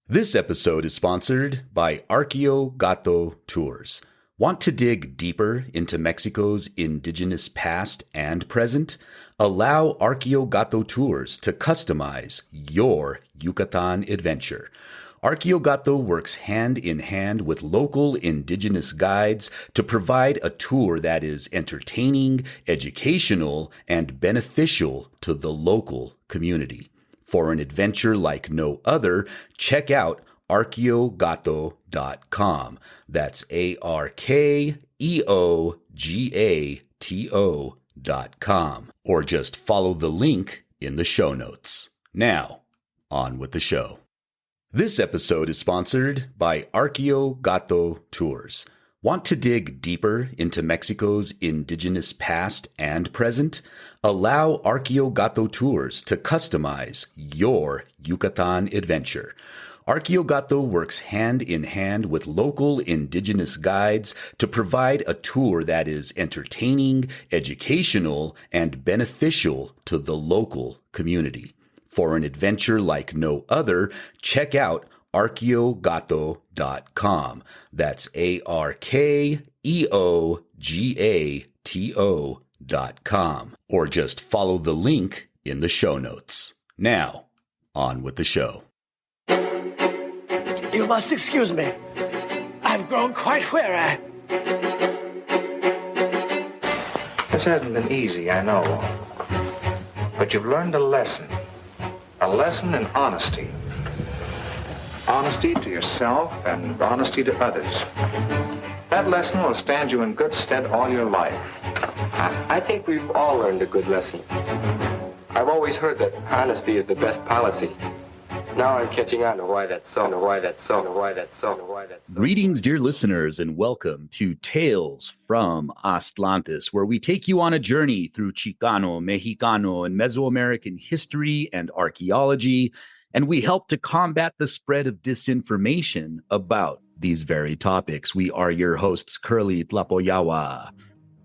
This episode is sponsored by Archaeologist Tours. Want to dig deeper into Mexico's indigenous past and present? Allow Archaeologist Tours to customize your Yucatan adventure. Archaeologist works hand in hand with local indigenous guides to provide a tour that is entertaining, educational, and beneficial to the local community. For an adventure like no other, check out arkeogato.com. That's ARKEOGATO.com. Or just follow the link in the show notes. Now, on with the show. This episode is sponsored by Archaeologist Tours. Want to dig deeper into Mexico's indigenous past and present? Allow Archaeologist Tours to customize your Yucatan adventure. Archaeologist works hand in hand with local indigenous guides to provide a tour that is entertaining, educational, and beneficial to the local community. For an adventure like no other, check out arkeogato.com. That's ARKEOGATO.com. Or just follow the link in the show notes. Now, on with the show. You must excuse me. I've grown quite weary. This hasn't been easy, I know. But you've learned a lesson. A lesson in honesty. Honesty to yourself and honesty to others. That lesson will stand you in good stead all your life. I think we've all learned a good lesson. I've always heard that honesty is the best policy. Now I'm catching on to why that's so, Greetings, dear listeners, and welcome to Tales from Atlantis, where we take you on a journey through Chicano, Mexicano, and Mesoamerican history and archaeology, and we help to combat the spread of disinformation about these very topics. We are your hosts, Kurly Tlapoyawa.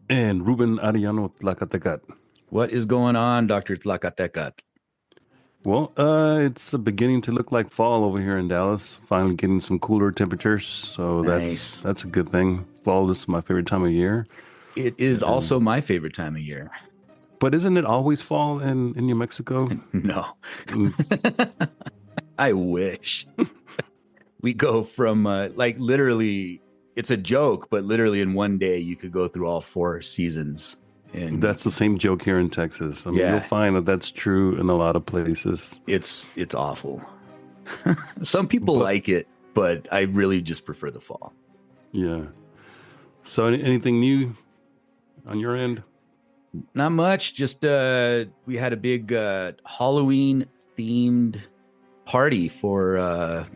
And Ruben Ariano Tlacatecat. What is going on, Dr. Tlacatecat? Well, it's beginning to look like fall over here in Dallas. Finally getting some cooler temperatures, so nice. That's a good thing. Fall is my favorite time of year. It is also my favorite time of year. But isn't it always fall in New Mexico? No. I wish. We go from, literally, it's a joke, but literally in one day you could go through all four seasons. And that's the same joke here in Texas. I mean, yeah. You'll find that that's true in a lot of places. It's awful. Some people like it, but I really just prefer the fall. Yeah. So anything new on your end? Not much. Just we had a big Halloween themed party for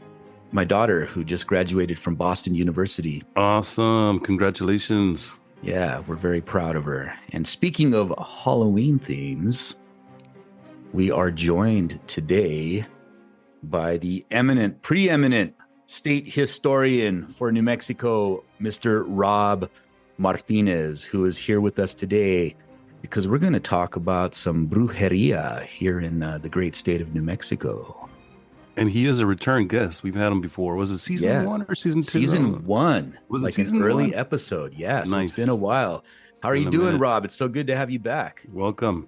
my daughter who just graduated from Boston University. Awesome. Congratulations. Yeah, we're very proud of her. And speaking of Halloween themes, we are joined today by the preeminent state historian for New Mexico, Mr. Rob Martinez, who is here with us today because we're going to talk about some brujeria here in the great state of New Mexico. And he is a return guest. We've had him before. Was it season 1 or season 2? Season 1. Was it like season an early 1? episode. Yeah, so nice. It's been a while. How are you doing, Rob? It's so good to have you back. Welcome.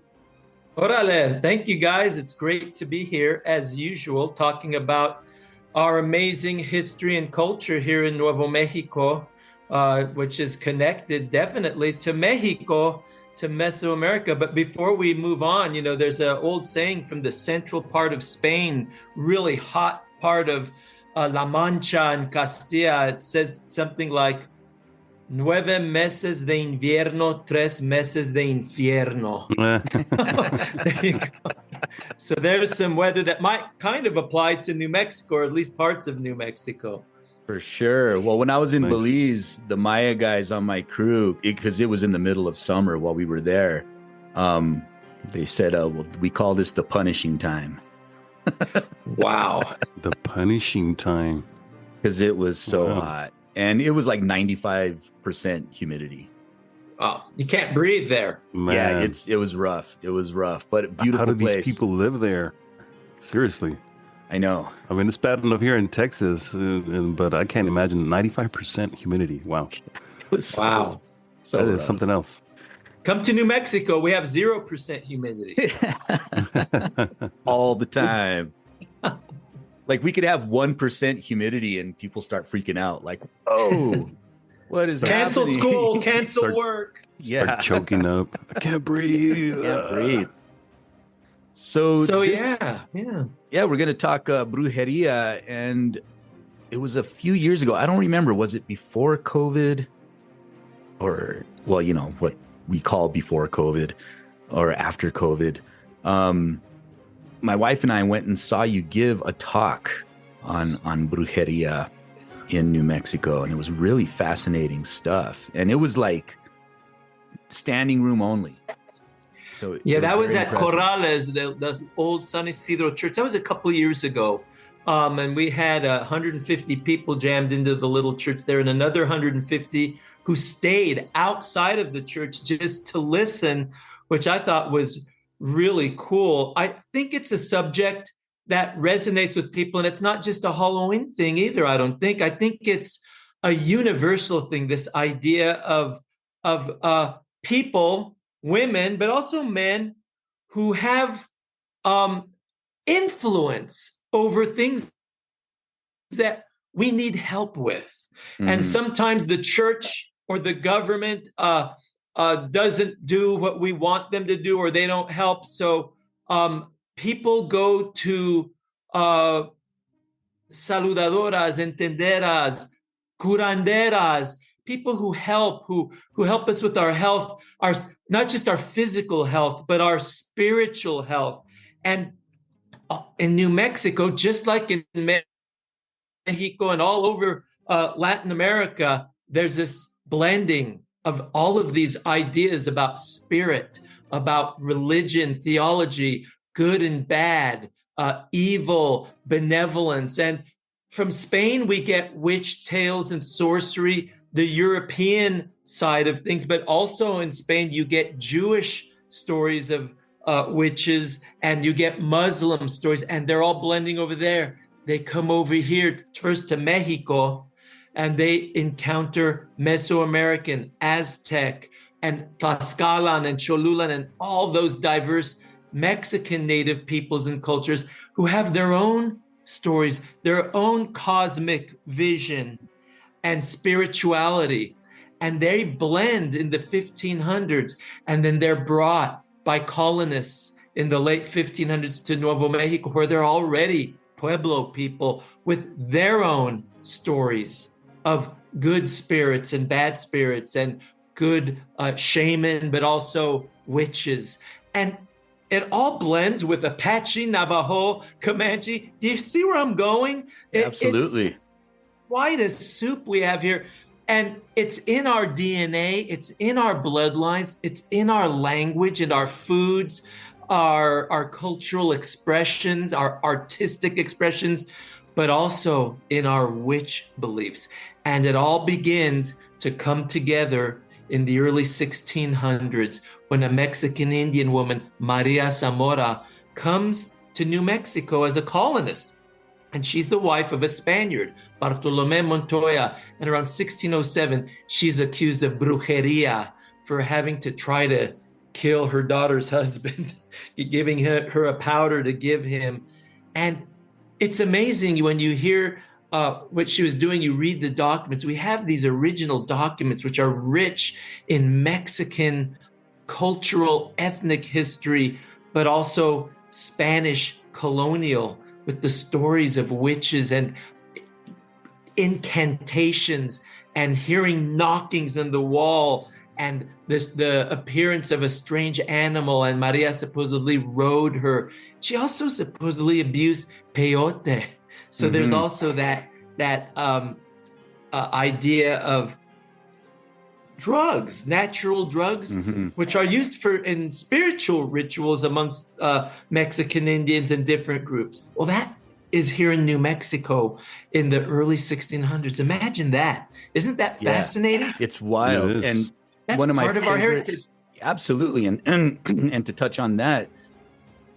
Orale. Thank you, guys. It's great to be here, as usual, talking about our amazing history and culture here in Nuevo Mexico, which is connected definitely to Mexico, to Mesoamerica. But before we move on, there's an old saying from the central part of Spain, really hot part of La Mancha and Castilla. It says something like, 9 meses de invierno, 3 meses de infierno. There you go. So there's some weather that might kind of apply to New Mexico, or at least parts of New Mexico. For sure. Well, when I was in Belize, the Maya guys on my crew, because it was in the middle of summer while we were there, they said, we call this the punishing time. Wow. The punishing time. Because it was so hot. And it was like 95% humidity. Oh, you can't breathe there. Man. Yeah, it was rough. It was rough, but a beautiful place. How do place. these people live there? Seriously. I know. I mean, it's bad enough here in Texas, but I can't imagine 95% humidity. Wow. Wow. So that is rough. something else. Come to New Mexico. We have 0% humidity. All the time. Like we could have 1% humidity and people start freaking out. Like, oh, what is Cancel happening? school, cancel work. Start choking up. I can't breathe. Can't breathe. So yeah, we're going to talk brujeria, and it was a few years ago. I don't remember. Was it before COVID or, well, you know, what we call before COVID or after COVID? My wife and I went and saw you give a talk on brujeria in New Mexico, and it was really fascinating stuff. And it was like standing room only. So yeah, that was at impressive. Corrales, the old San Isidro church. That was a couple of years ago. And we had 150 people jammed into the little church there, and another 150 who stayed outside of the church just to listen, which I thought was really cool. I think it's a subject that resonates with people, and it's not just a Halloween thing either, I don't think. I think it's a universal thing, this idea of people, women, but also men who have influence over things that we need help with. Mm-hmm. And sometimes the church or the government doesn't do what we want them to do, or they don't help. So people go to saludadoras, entenderas, curanderas, people who help us with our health, our not just our physical health, but our spiritual health. And in New Mexico, just like in Mexico and all over Latin America, there's this blending of all of these ideas about spirit, about religion, theology, good and bad, evil, benevolence. And from Spain, we get witch tales and sorcery, the European side of things, but also in Spain, you get Jewish stories of witches, and you get Muslim stories, and they're all blending over there. They come over here first to Mexico, and they encounter Mesoamerican, Aztec, and Tlaxcalan and Cholulan, and all those diverse Mexican native peoples and cultures who have their own stories, their own cosmic vision and spirituality. And they blend in the 1500s, and then they're brought by colonists in the late 1500s to Nuevo Mexico, where they're already Pueblo people with their own stories of good spirits and bad spirits, and good shaman, but also witches. And it all blends with Apache, Navajo, Comanche. Do you see where I'm going? Absolutely. It's quite a soup we have here. And it's in our DNA, it's in our bloodlines, it's in our language and our foods, our cultural expressions, our artistic expressions, but also in our witch beliefs. And it all begins to come together in the early 1600s when a Mexican Indian woman, Maria Zamora, comes to New Mexico as a colonist. And she's the wife of a Spaniard, Bartolomé Montoya. And around 1607, she's accused of brujeria for having to try to kill her daughter's husband, giving her a powder to give him. And it's amazing when you hear what she was doing, you read the documents. We have these original documents, which are rich in Mexican cultural, ethnic history, but also Spanish colonial, with the stories of witches and incantations and hearing knockings on the wall and the appearance of a strange animal. And Maria supposedly rode her. She also supposedly abused peyote. So there's also that idea of drugs, natural drugs, which are used in spiritual rituals amongst Mexican Indians and different groups. Well, that is here in New Mexico in the early 1600s. Imagine that. Isn't that fascinating? It's wild. It is. And that's one of my part of our heritage. Absolutely. And to touch on that,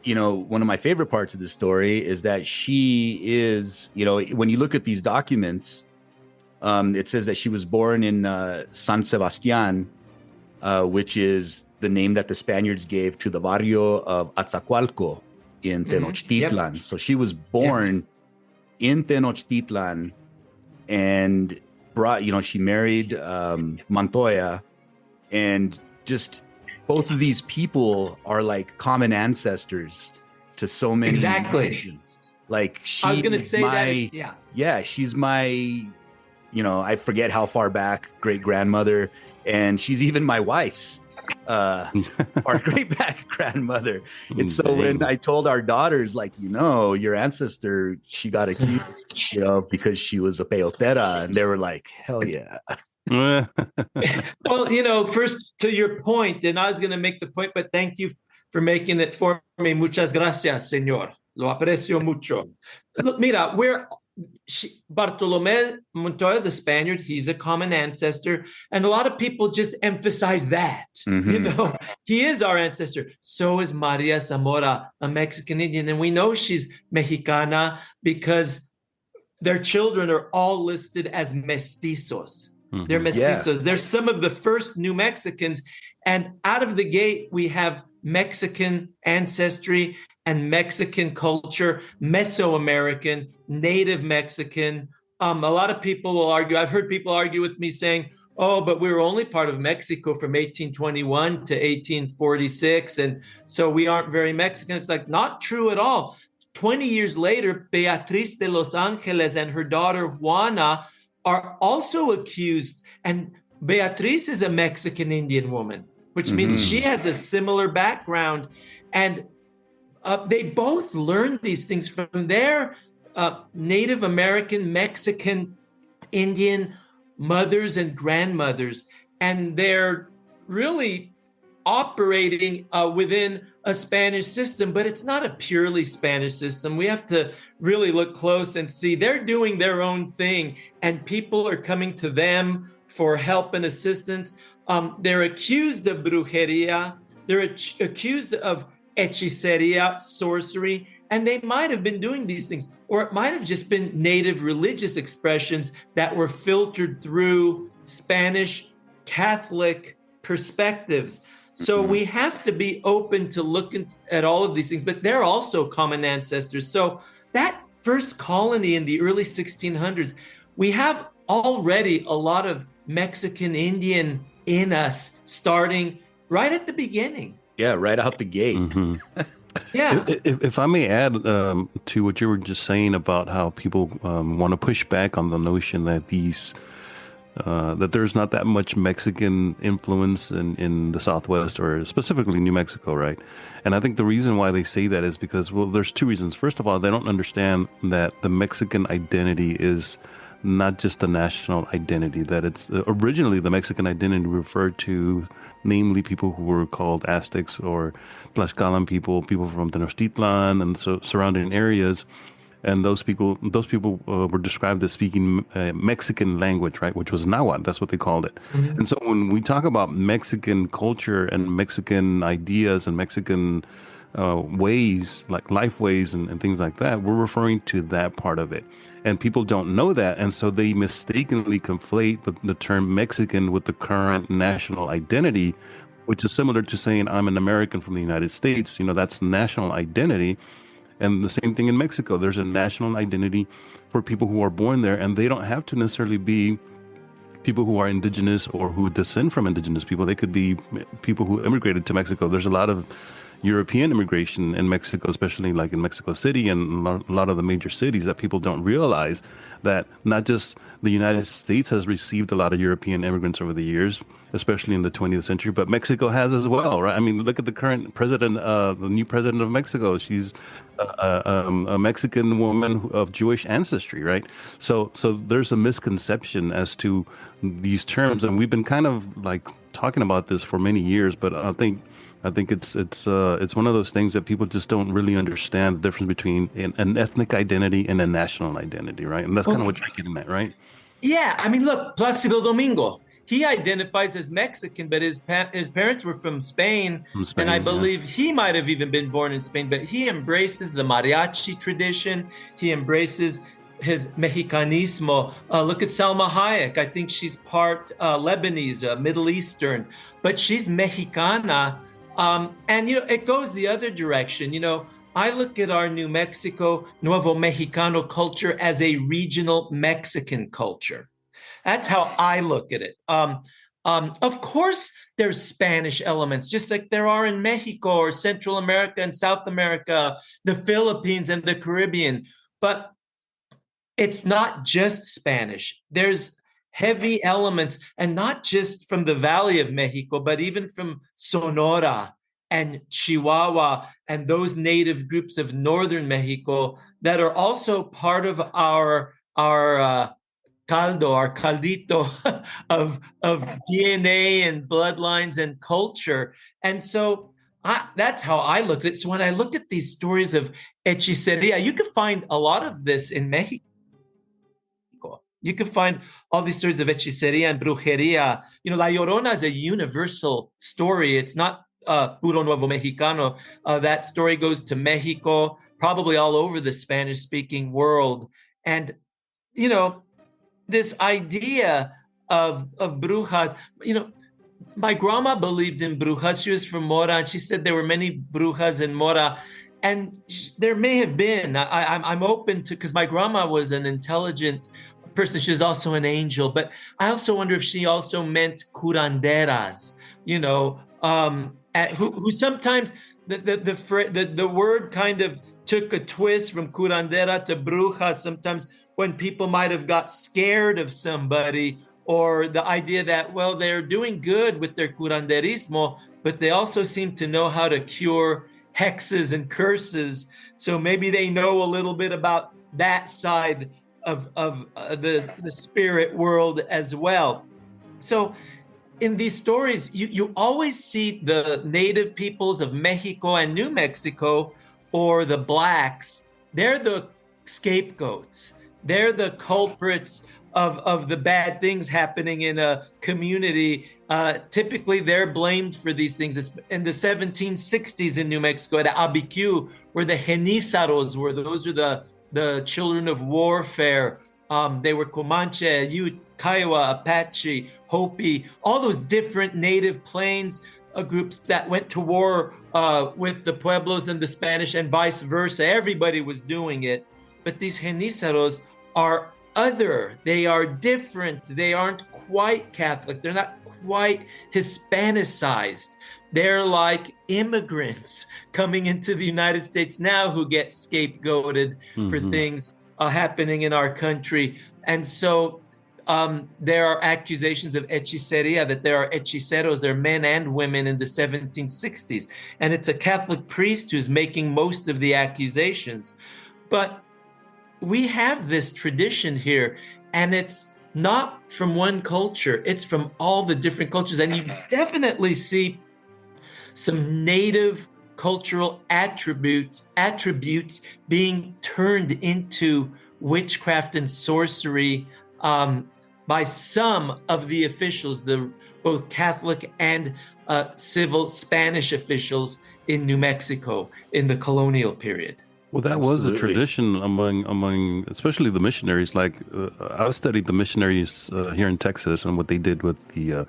one of my favorite parts of the story is that she is, when you look at these documents, it says that she was born in San Sebastian, which is the name that the Spaniards gave to the barrio of Atzacualco in Tenochtitlan. Yep. So she was born in Tenochtitlan and she married Montoya, and just both of these people are like common ancestors to so many. Exactly. Nations. Like I was going to say that. Yeah. She's my, I forget how far back great grandmother, and she's even my wife's our great grandmother. And so when I told our daughters, like, your ancestor, she got accused, because she was a peotera, and they were like, hell yeah. Well, first to your point, and I was going to make the point, but thank you for making it for me. Muchas gracias, señor. Lo aprecio mucho. Look, mira, Bartolomé Montoya is a Spaniard. He's a common ancestor. And a lot of people just emphasize that. Mm-hmm. He is our ancestor. So is Maria Zamora, a Mexican Indian. And we know she's Mexicana because their children are all listed as mestizos. Mm-hmm. They're mestizos. Yeah. They're some of the first New Mexicans. And out of the gate, we have Mexican ancestry and Mexican culture, Mesoamerican, native Mexican. A lot of people will argue. I've heard people argue with me saying, oh, but we were only part of Mexico from 1821 to 1846. And so we aren't very Mexican. It's like not true at all. 20 years later, Beatriz de Los Angeles and her daughter Juana are also accused. And Beatriz is a Mexican Indian woman, which means she has a similar background. And they both learned these things from their Native American, Mexican, Indian mothers and grandmothers. And they're really operating within a Spanish system, but it's not a purely Spanish system. We have to really look close and see they're doing their own thing, and people are coming to them for help and assistance. They're accused of brujeria. They're accused of hechiceria, sorcery, and they might have been doing these things, or it might have just been native religious expressions that were filtered through Spanish Catholic perspectives. So we have to be open to looking at all of these things, but they're also common ancestors. So that first colony in the early 1600s, we have already a lot of Mexican Indian in us starting right at the beginning. Yeah, right out the gate. Mm-hmm. Yeah. If I may add to what you were just saying about how people want to push back on the notion that that there's not that much Mexican influence in the Southwest, or specifically New Mexico, right? And I think the reason why they say that is because, well, there's two reasons. First of all, they don't understand that the Mexican identity is not just the national identity, that it's originally the Mexican identity referred to namely people who were called Aztecs or Tlaxcalan people from Tenochtitlan and surrounding areas. And those people were described as speaking Mexican language, right? Which was Nahuatl. That's what they called it. Mm-hmm. And so when we talk about Mexican culture and Mexican ideas and Mexican ways, like life ways and things like that, we're referring to that part of it. And people don't know that. And so they mistakenly conflate the term Mexican with the current national identity, which is similar to saying I'm an American from the United States. That's national identity. And the same thing in Mexico. There's a national identity for people who are born there, and they don't have to necessarily be people who are indigenous or who descend from indigenous people. They could be people who immigrated to Mexico. There's a lot of European immigration in Mexico, especially like in Mexico City and a lot of the major cities, that people don't realize that not just the United States has received a lot of European immigrants over the years, especially in the 20th century, but Mexico has as well, right? I mean, look at the current president, the new president of Mexico. She's a Mexican woman of Jewish ancestry, right? So there's a misconception as to these terms, and we've been kind of like talking about this for many years, but I think it's one of those things that people just don't really understand the difference between an ethnic identity and a national identity, right? And that's kind of what you're getting at, right? Yeah, I mean, look, Placido Domingo, he identifies as Mexican, but his parents were from Spain, and I believe he might have even been born in Spain. But he embraces the mariachi tradition. He embraces his Mexicanismo. Look at Salma Hayek. I think she's part Lebanese, Middle Eastern, but she's Mexicana. And, it goes the other direction. I look at our New Mexico, Nuevo Mexicano culture as a regional Mexican culture. That's how I look at it. Of course, there's Spanish elements, just like there are in Mexico or Central America and South America, the Philippines and the Caribbean. But it's not just Spanish. There's heavy elements, and not just from the Valley of Mexico, but even from Sonora and Chihuahua and those native groups of northern Mexico that are also part of our caldito of DNA and bloodlines and culture. And so that's how I look at it. So when I look at these stories of hechiceria, you can find a lot of this in Mexico. You can find all these stories of hechiceria and brujeria. La Llorona is a universal story. It's not puro Nuevo Mexicano. That story goes to Mexico, probably all over the Spanish-speaking world. And, this idea of brujas, my grandma believed in brujas. She was from Mora, and she said there were many brujas in Mora. And there may have been. I'm open to, because my grandma was an intelligent person. She was also an angel. But I also wonder if she also meant curanderas, who sometimes the word kind of took a twist from curandera to bruja sometimes when people might have got scared of somebody, or the idea that, well, they're doing good with their curanderismo, but they also seem to know how to cure hexes and curses. So maybe they know a little bit about that side of the spirit world as well. So in these stories, you always see the native peoples of Mexico and New Mexico, or the blacks. They're the scapegoats. They're the culprits of the bad things happening in a community. Typically, they're blamed for these things. In the 1760s in New Mexico, at Abiquiu, where the Genizaros were, those are the children of warfare. They were Comanche, Ute, Kiowa, Apache, Hopi, all those different native plains groups that went to war with the Pueblos and the Spanish, and vice versa. Everybody was doing it. But these Genizaros are other. They are different. They aren't quite Catholic. They're not quite Hispanicized. They're like immigrants coming into the United States now who get scapegoated for things happening in our country. And so there are accusations of hechiceria, that there are hechiceros, there are men and women in the 1760s. And it's a Catholic priest who's making most of the accusations. But we have this tradition here, and it's not from one culture. It's from all the different cultures. And you definitely see some native cultural attributes being turned into witchcraft and sorcery by some of the officials, both Catholic and civil Spanish officials in New Mexico in the colonial period. Well, that was a tradition among especially the missionaries. Like I studied the missionaries here in Texas and what they did with the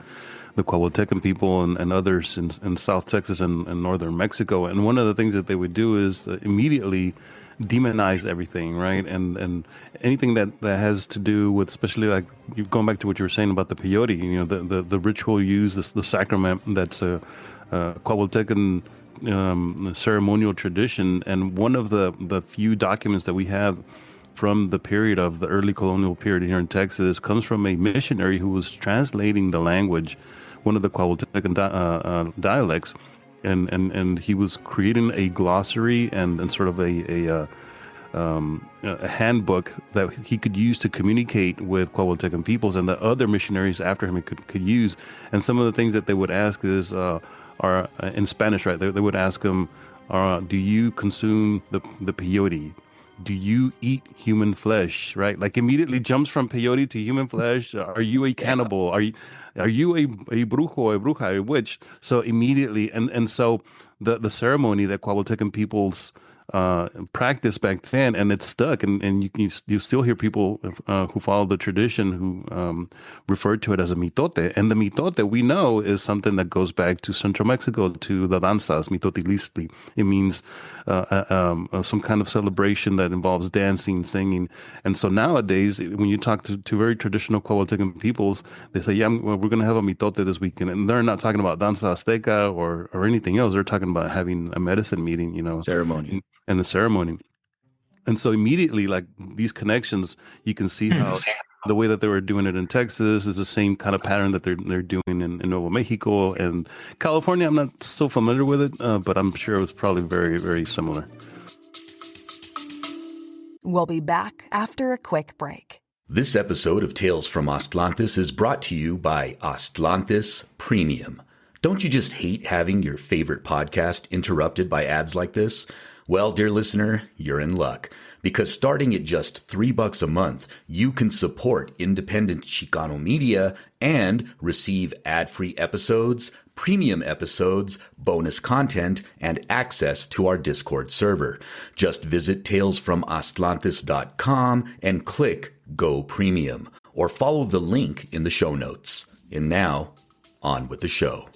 Coahuiltecan people and others in South Texas and northern Mexico. And one of the things that they would do is immediately demonize everything, right? And anything that has to do with, especially like going back to what you were saying about the peyote, the ritual use, the sacrament that's a Coahuiltecan ceremonial tradition. And one of the few documents that we have from the period of the early colonial period here in Texas comes from a missionary who was translating the language, one of the Coahuiltecan dialects, and he was creating a glossary and sort of a handbook that he could use to communicate with Coahuiltecan peoples, and the other missionaries after him could use. And some of the things that they would ask is are in Spanish, right? They would ask him, do you consume the peyote? do you eat human flesh? Right? Like immediately jumps from peyote to human flesh. Are you a cannibal? Are you a brujo, a bruja, a witch? So immediately, and so the ceremony that Coahuiltecan peoples practice back then, and it's stuck, and you still hear people who follow the tradition who refer to it as a mitote, and the mitote we know is something that goes back to Central Mexico, to the danzas, mitotilistli. It means some kind of celebration that involves dancing, singing, and so nowadays when you talk to very traditional Coahuiltecan peoples, they say, we're going to have a mitote this weekend, and they're not talking about danza azteca or anything else. They're talking about having a medicine meeting, Ceremony. and the ceremony. And so immediately, like these connections, you can see how the way that they were doing it in Texas is the same kind of pattern that they're doing in Nuevo Mexico and California. I'm not so familiar with it, but I'm sure it was probably very, very similar. We'll be back after a quick break. This episode of Tales from Aztlantis is brought to you by Aztlantis Premium. Don't you just hate having your favorite podcast interrupted by ads like this? Well, dear listener, you're in luck, because starting at just $3 a month, you can support independent Chicano media and receive ad-free episodes, premium episodes, bonus content, and access to our Discord server. Just visit talesfromaztlantis.com and click Go Premium, or follow the link in the show notes. And now, on with the show.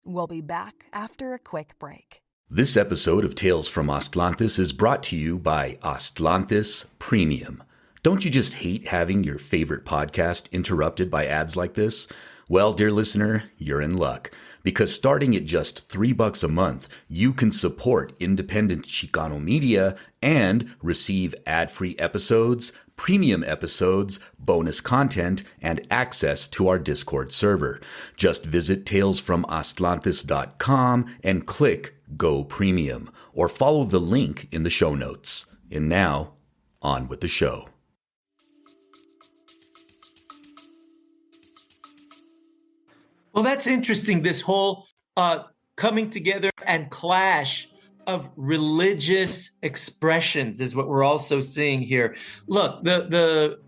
We'll be back after a quick break. This episode of Tales from Aztlantis is brought to you by Aztlantis Premium. Don't you just hate having your favorite podcast interrupted by ads like this? Well, dear listener, you're in luck, because starting at just $3 a month, you can support independent Chicano media and receive ad-free episodes, premium episodes, bonus content, and access to our Discord server. Just visit talesfromaztlantis.com and click Go Premium, or follow the link in the show notes. And now, on with the show. Well, that's interesting, this whole coming together and clash of religious expressions is what we're also seeing here. Look, the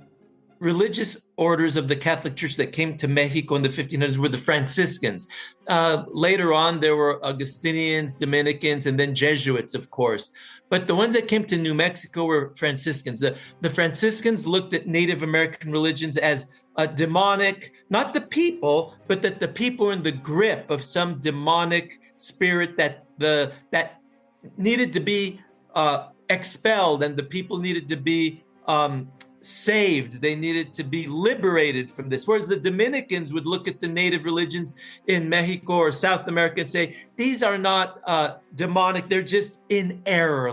religious orders of the Catholic Church that came to Mexico in the 1500s were the Franciscans. Later on, there were Augustinians, Dominicans, and then Jesuits, of course. But the ones that came to New Mexico were Franciscans. The Franciscans looked at Native American religions as demonic, not the people, but that the people were in the grip of some demonic spirit that needed to be expelled, and the people needed to be saved. They needed to be liberated from this. Whereas the Dominicans would look at the native religions in Mexico or South America and say, these are not demonic. They're just in error.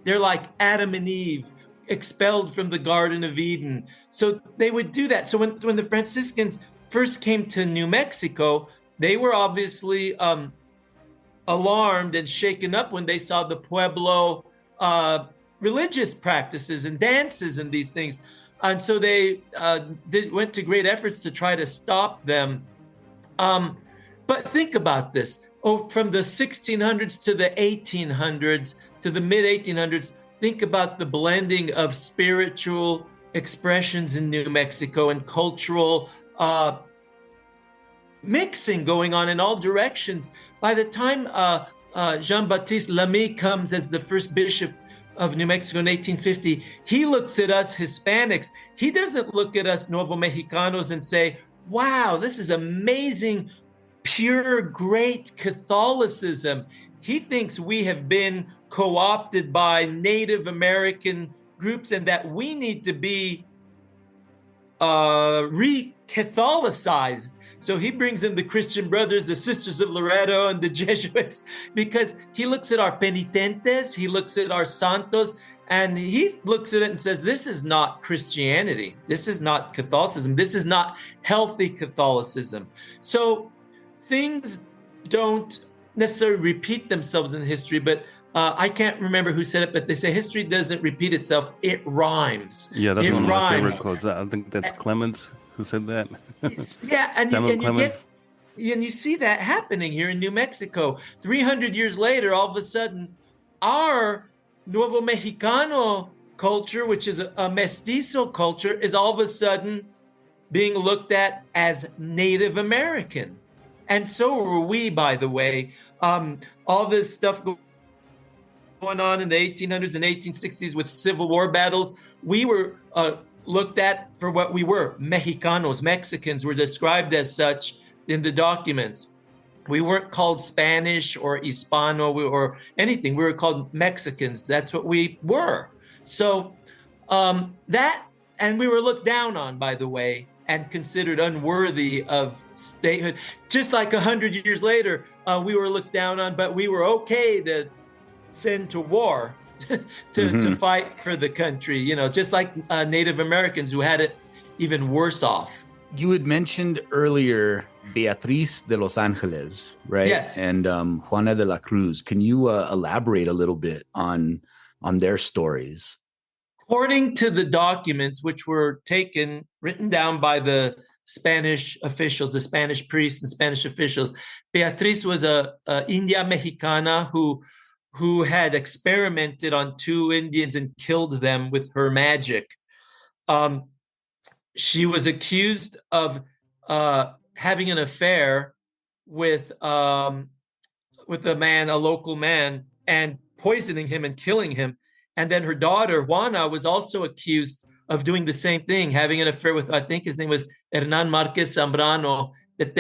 They're like Adam and Eve, expelled from the Garden of Eden. So they would do that. So when the Franciscans first came to New Mexico, they were obviously alarmed and shaken up when they saw the Pueblo religious practices and dances and these things. And so they went to great efforts to try to stop them. But think about this. From the 1600s to the 1800s to the mid-1800s, think about the blending of spiritual expressions in New Mexico and cultural mixing going on in all directions. By the time Jean-Baptiste Lamy comes as the first bishop of New Mexico in 1850, he looks at us Hispanics. He doesn't look at us Nuevo Mexicanos and say, wow, this is amazing, pure, great Catholicism. He thinks we have been co-opted by Native American groups and that we need to be re-Catholicized. So he brings in the Christian Brothers, the Sisters of Loreto, and the Jesuits, because he looks at our penitentes, he looks at our santos, and he looks at it and says, this is not Christianity. This is not Catholicism. This is not healthy Catholicism. So things don't necessarily repeat themselves in history, but I can't remember who said it, but they say history doesn't repeat itself, it rhymes. Yeah, that's one of my favorite rhymes. quotes. I think that's Clemens who said that. Yeah, and you get And you see that happening here in New Mexico. 300 years later, all of a sudden, our Nuevo Mexicano culture, which is a mestizo culture, is all of a sudden being looked at as Native American. And so were we, by the way. All this stuff going on in the 1800s and 1860s with Civil War battles, we were looked at for what we were. Mexicanos, Mexicans were described as such in the documents. We weren't called Spanish or Hispano or anything. We were called Mexicans. That's what we were. So and we were looked down on, by the way, and considered unworthy of statehood. Just like 100 years later, we were looked down on, but we were okay to send to war to fight for the country, just like Native Americans who had it even worse off. You had mentioned earlier Beatriz de Los Angeles, right? Yes. And Juana de la Cruz. Can you elaborate a little bit on their stories? According to the documents, which were written down by the Spanish officials, the Spanish priests and Spanish officials, Beatriz was a India Mexicana who had experimented on 2 Indians and killed them with her magic. She was accused of having an affair with a man, a local man, and poisoning him and killing him. And then her daughter, Juana, was also accused of doing the same thing, having an affair with, I think his name was Hernan Marquez Zambrano, that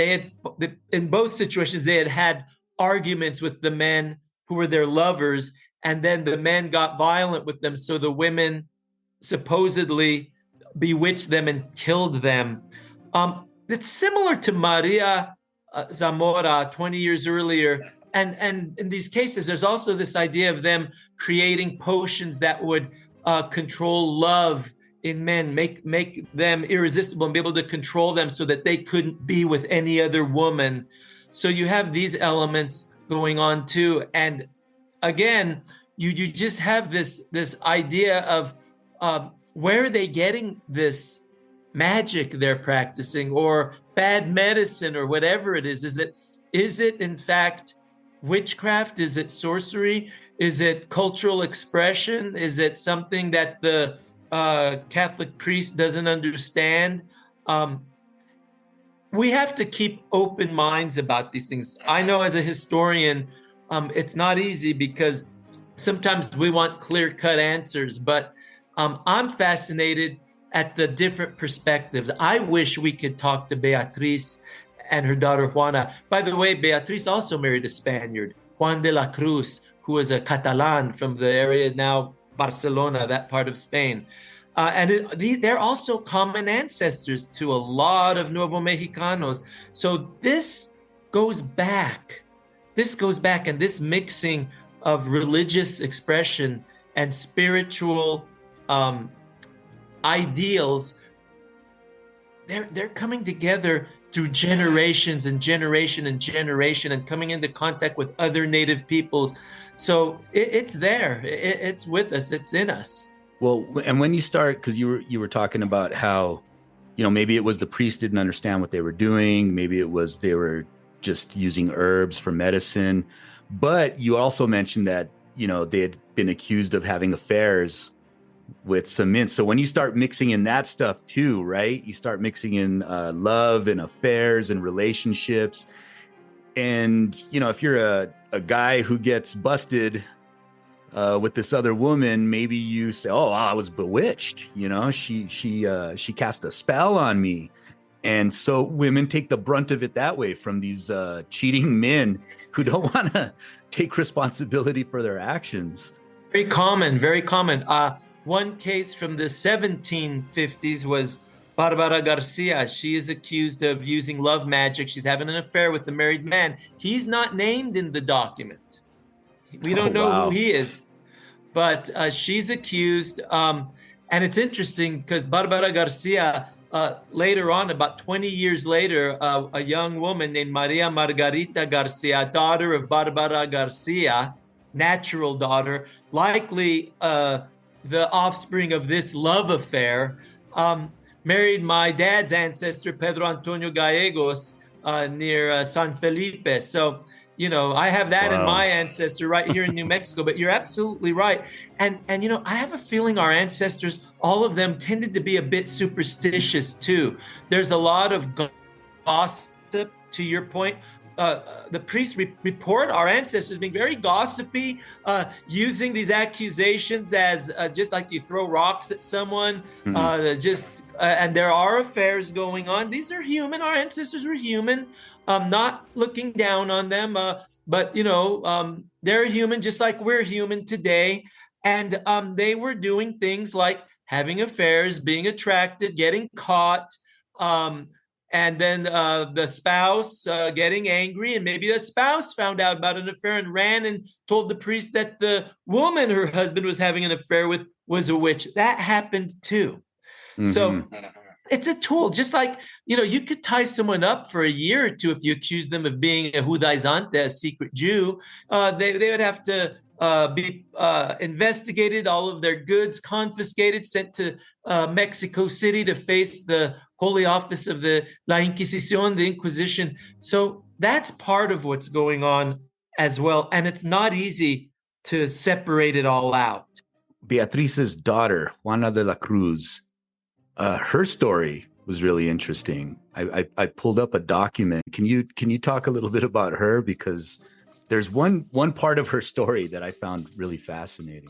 in both situations, they had arguments with the men who were their lovers, and then the men got violent with them, so the women supposedly bewitched them and killed them. It's similar to Maria Zamora 20 years earlier. And in these cases, there's also this idea of them creating potions that would control love in men, make them irresistible and be able to control them so that they couldn't be with any other woman. So you have these elements going on too. And again, you just have this idea of where are they getting this magic they're practicing, or bad medicine, or whatever it is. Is it in fact witchcraft? Is it sorcery? Is it cultural expression? Is it something that the Catholic priest doesn't understand? We have to keep open minds about these things. I know as a historian, it's not easy because sometimes we want clear-cut answers, but I'm fascinated at the different perspectives. I wish we could talk to Beatriz and her daughter Juana. By the way, Beatriz also married a Spaniard, Juan de la Cruz, who was a Catalan from the area now Barcelona, that part of Spain. They're also common ancestors to a lot of Nuevo Mexicanos. So this goes back, and this mixing of religious expression and spiritual ideals, they're coming together through generations and generation and generation, and coming into contact with other native peoples. So it's there, it's with us, it's in us. Well, and when you start, because you were talking about how, maybe it was the priest didn't understand what they were doing, maybe it was they were just using herbs for medicine, but you also mentioned that they had been accused of having affairs with some mints. So when you start mixing in that stuff too, right? You start mixing in love and affairs and relationships. And, if you're a guy who gets busted with this other woman, maybe you say, oh, I was bewitched. She cast a spell on me. And so women take the brunt of it that way from these cheating men who don't want to take responsibility for their actions. Very common, very common. One case from the 1750s was Barbara Garcia. She is accused of using love magic. She's having an affair with a married man. He's not named in the document. We don't know who he is, but she's accused. And it's interesting because Barbara Garcia, later on, about 20 years later, a young woman named Maria Margarita Garcia, daughter of Barbara Garcia, natural daughter, likely the offspring of this love affair, married my dad's ancestor, Pedro Antonio Gallegos, near San Felipe. So, I have that in my ancestor right here in New Mexico, but you're absolutely right. And I have a feeling our ancestors, all of them, tended to be a bit superstitious too. There's a lot of gossip, to your point. The priests report our ancestors being very gossipy, using these accusations as just like you throw rocks at someone, and there are affairs going on. These are human. Our ancestors were human. Not looking down on them, but they're human just like we're human today. And they were doing things like having affairs, being attracted, getting caught, and then the spouse getting angry, and maybe the spouse found out about an affair and ran and told the priest that the woman her husband was having an affair with was a witch. That happened too. Mm-hmm. So it's a tool, just like, you could tie someone up for a year or two if you accuse them of being a judaizante, a secret Jew. They would have to be investigated, all of their goods confiscated, sent to Mexico City to face the Holy Office of the La Inquisición, the Inquisition. So that's part of what's going on as well. And it's not easy to separate it all out. Beatrice's daughter, Juana de la Cruz, her story was really interesting. I pulled up a document. Can you talk a little bit about her? Because there's one part of her story that I found really fascinating.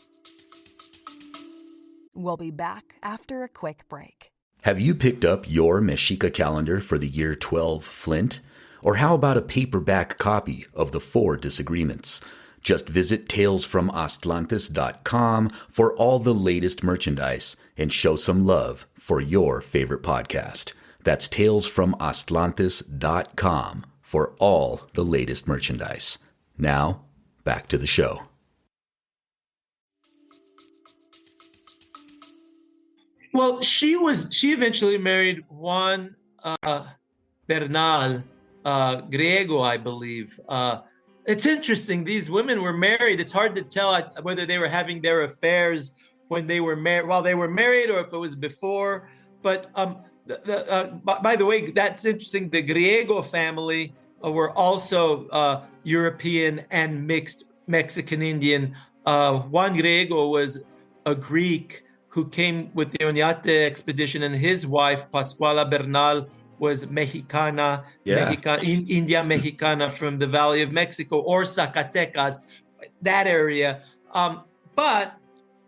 We'll be back after a quick break. Have you picked up your Mexica calendar for the year 12 Flint? Or how about a paperback copy of The Four Disagreements? Just visit talesfromatlantis.com for all the latest merchandise and show some love for your favorite podcast. That's talesfromatlantis.com for all the latest merchandise. Now, back to the show. Well, she eventually married Juan Bernal Griego, I believe. It's interesting. These women were married. It's hard to tell whether they were having their affairs when they were married, while they were married, or if it was before. But by the way, that's interesting. The Griego family were also European and mixed Mexican Indian. Juan Griego was a Greek who came with the Oñate expedition, and his wife, Pascuala Bernal, was Mexicana, India Mexicana from the Valley of Mexico or Zacatecas, that area. But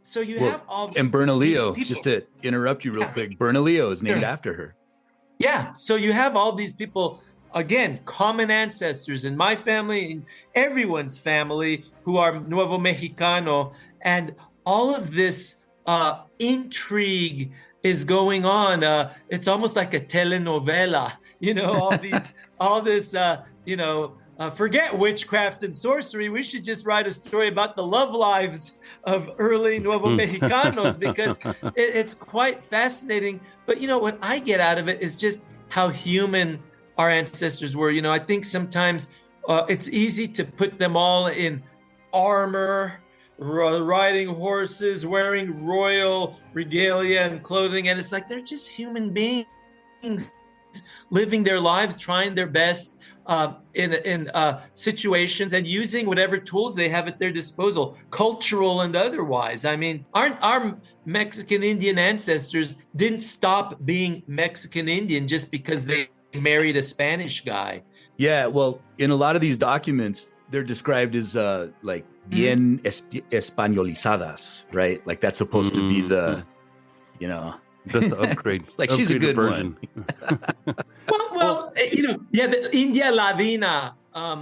so you have all and Bernalillo, just to interrupt you real quick, Bernalillo is named after her. Yeah, so you have all these people, again, common ancestors in my family, in everyone's family, who are Nuevo Mexicano, and all of this intrigue is going on. It's almost like a telenovela, forget witchcraft and sorcery. We should just write a story about the love lives of early Nuevo Mexicanos, because it's quite fascinating. But what I get out of it is just how human our ancestors were. I think sometimes it's easy to put them all in armor, riding horses, wearing royal regalia and clothing, and it's like they're just human beings living their lives, trying their best in situations, and using whatever tools they have at their disposal, cultural and otherwise. I mean, our Mexican Indian ancestors didn't stop being Mexican Indian just because they married a Spanish guy. Yeah, well, in a lot of these documents, they're described as bien españolizadas, right? Like that's supposed to be the, that's the upgrade. It's like she's a good version. The India Ladina.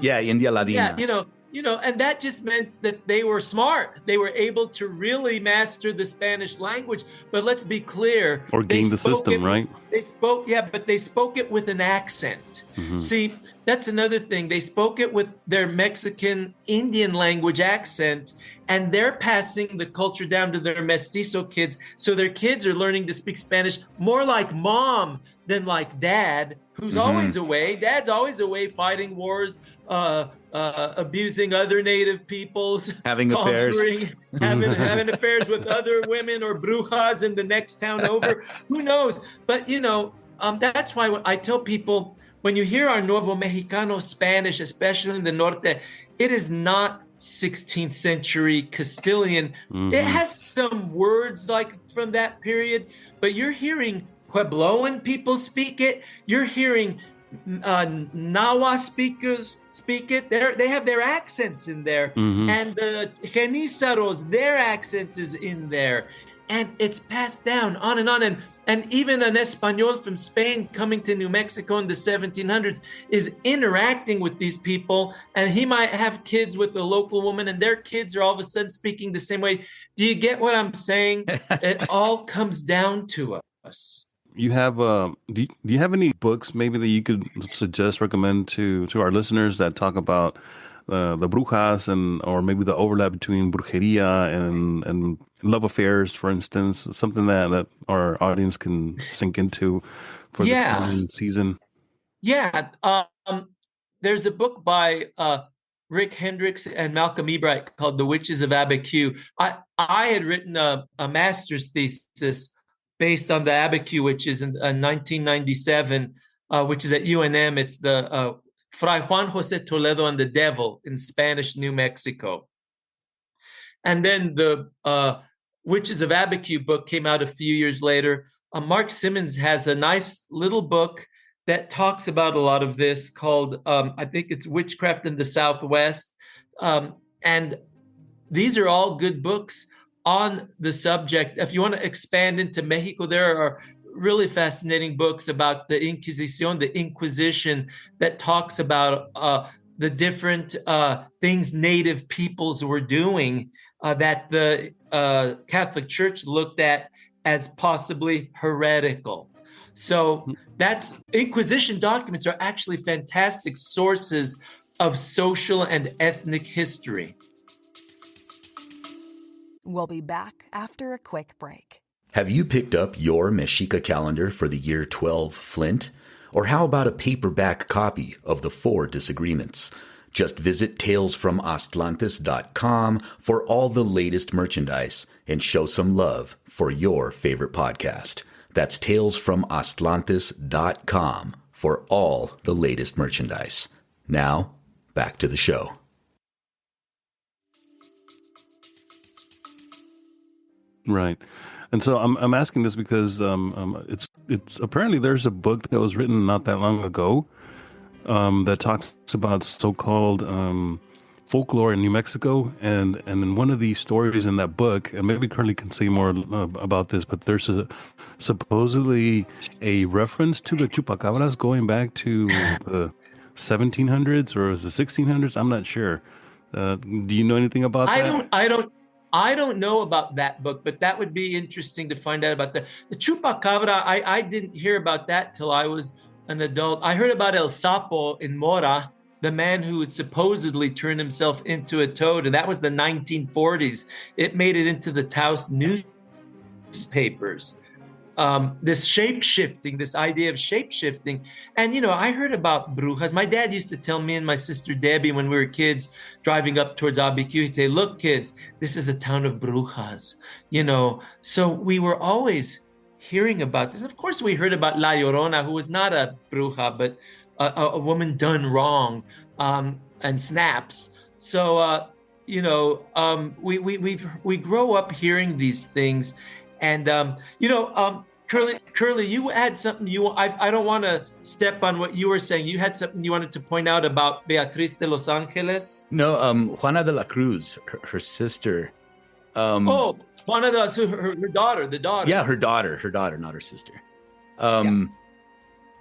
India Ladina. Yeah, and that just meant that they were smart. They were able to really master the Spanish language. But let's be clear. Or game the system, right? They spoke, but they spoke it with an accent. Mm-hmm. See, that's another thing. They spoke it with their Mexican Indian language accent, and they're passing the culture down to their mestizo kids. So their kids are learning to speak Spanish more like mom than like dad, who's always away. Dad's always away fighting wars, abusing other native peoples, having affairs, having affairs with other women or brujas in the next town over. Who knows? But that's why I tell people, when you hear our Nuevo Mexicano Spanish, especially in the Norte, it is not 16th century Castilian. It has some words like from that period, but you're hearing Puebloan people speak it. You're hearing Nahua speakers speak it. They have their accents in there, and the Genizaros, their accent is in there, and it's passed down on, and even an Espanol from Spain coming to New Mexico in the 1700s is interacting with these people, and he might have kids with a local woman, and their kids are all of a sudden speaking the same way. Do you get what I'm saying? It all comes down to us. You have do you have any books maybe that you could recommend to our listeners that talk about the brujas or maybe the overlap between brujeria and love affairs, for instance, something that our audience can sink into for this coming season? Yeah. There's a book by Rick Hendricks and Malcolm Ebright called The Witches of Abiquiu. I had written a master's thesis based on the Abiquiu witches in 1997, which is at UNM. It's the Fray Juan José Toledo and the Devil in Spanish New Mexico. And then the Witches of Abiquiu book came out a few years later. Mark Simmons has a nice little book that talks about a lot of this called, I think it's Witchcraft in the Southwest. And these are all good books on the subject. If you want to expand into Mexico, there are really fascinating books about the Inquisition, that talks about the different things native peoples were doing that the Catholic Church looked at as possibly heretical. So that's Inquisition documents are actually fantastic sources of social and ethnic history. We'll be back after a quick break. Have you picked up your Mexica calendar for the year 12 Flint? Or how about a paperback copy of The Four Disagreements? Just visit talesfromatlantis.com for all the latest merchandise and show some love for your favorite podcast. That's talesfromatlantis.com for all the latest merchandise. Now, back to the show. Right. And so I'm asking this because it's apparently there's a book that was written not that long ago that talks about so-called folklore in New Mexico, and in one of these stories in that book, and maybe Kurly can say more about this, but there's supposedly a reference to the Chupacabras going back to the 1700s or was the 1600s? I'm not sure. Do you know anything about that? I don't know about that book, but that would be interesting to find out about the Chupacabra. I didn't hear about that till I was an adult. I heard about El Sapo in Mora, the man who had supposedly turned himself into a toad, and that was the 1940s. It made it into the Taos newspapers. This shape-shifting, this idea of shape-shifting. And, I heard about brujas. My dad used to tell me and my sister Debbie when we were kids driving up towards Abiquiu, he'd say, look, kids, this is a town of brujas. So we were always hearing about this. Of course, we heard about La Llorona, who was not a bruja, but a woman done wrong, and snaps. So, we grow up hearing these things. And, Kurly, you had something I don't want to step on what you were saying. You had something you wanted to point out about Beatriz de Los Angeles? No, Juana de la Cruz, her sister. Juana de la Cruz, her daughter, the daughter. Yeah, her daughter, not her sister.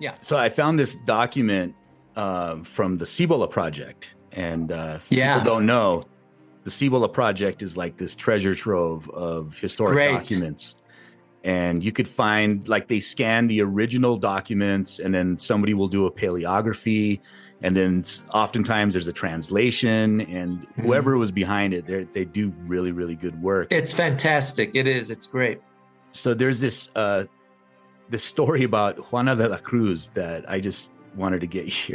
Yeah. So I found this document from the Cibola Project. And if people don't know, the Cibola Project is like this treasure trove of historic documents. And you could find, they scan the original documents, and then somebody will do a paleography, and then oftentimes there's a translation, and whoever was behind it, they do really, really good work. It's fantastic. It is. It's great. So there's this story about Juana de la Cruz that I just wanted to get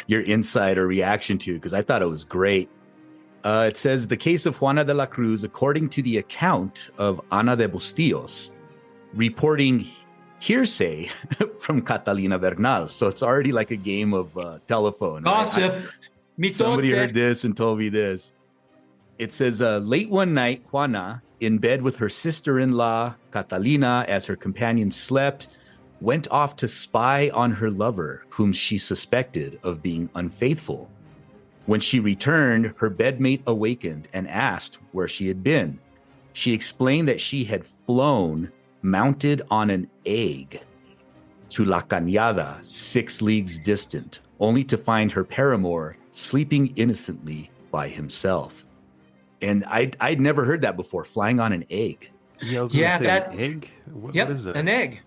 your insight or reaction to, because I thought it was great. It says, the case of Juana de la Cruz, according to the account of Ana de Bustillos, reporting hearsay from Catalina Bernal. So it's already like a game of telephone. Gossip. Right? Somebody heard this and told me this. It says, late one night, Juana, in bed with her sister-in-law, Catalina, as her companion slept, went off to spy on her lover, whom she suspected of being unfaithful. When she returned, her bedmate awakened and asked where she had been. She explained that she had flown mounted on an egg to La Cañada, 6 leagues distant, only to find her paramour sleeping innocently by himself. And I'd never heard that before, flying on an egg. Yeah, that's an egg. What is that? An egg.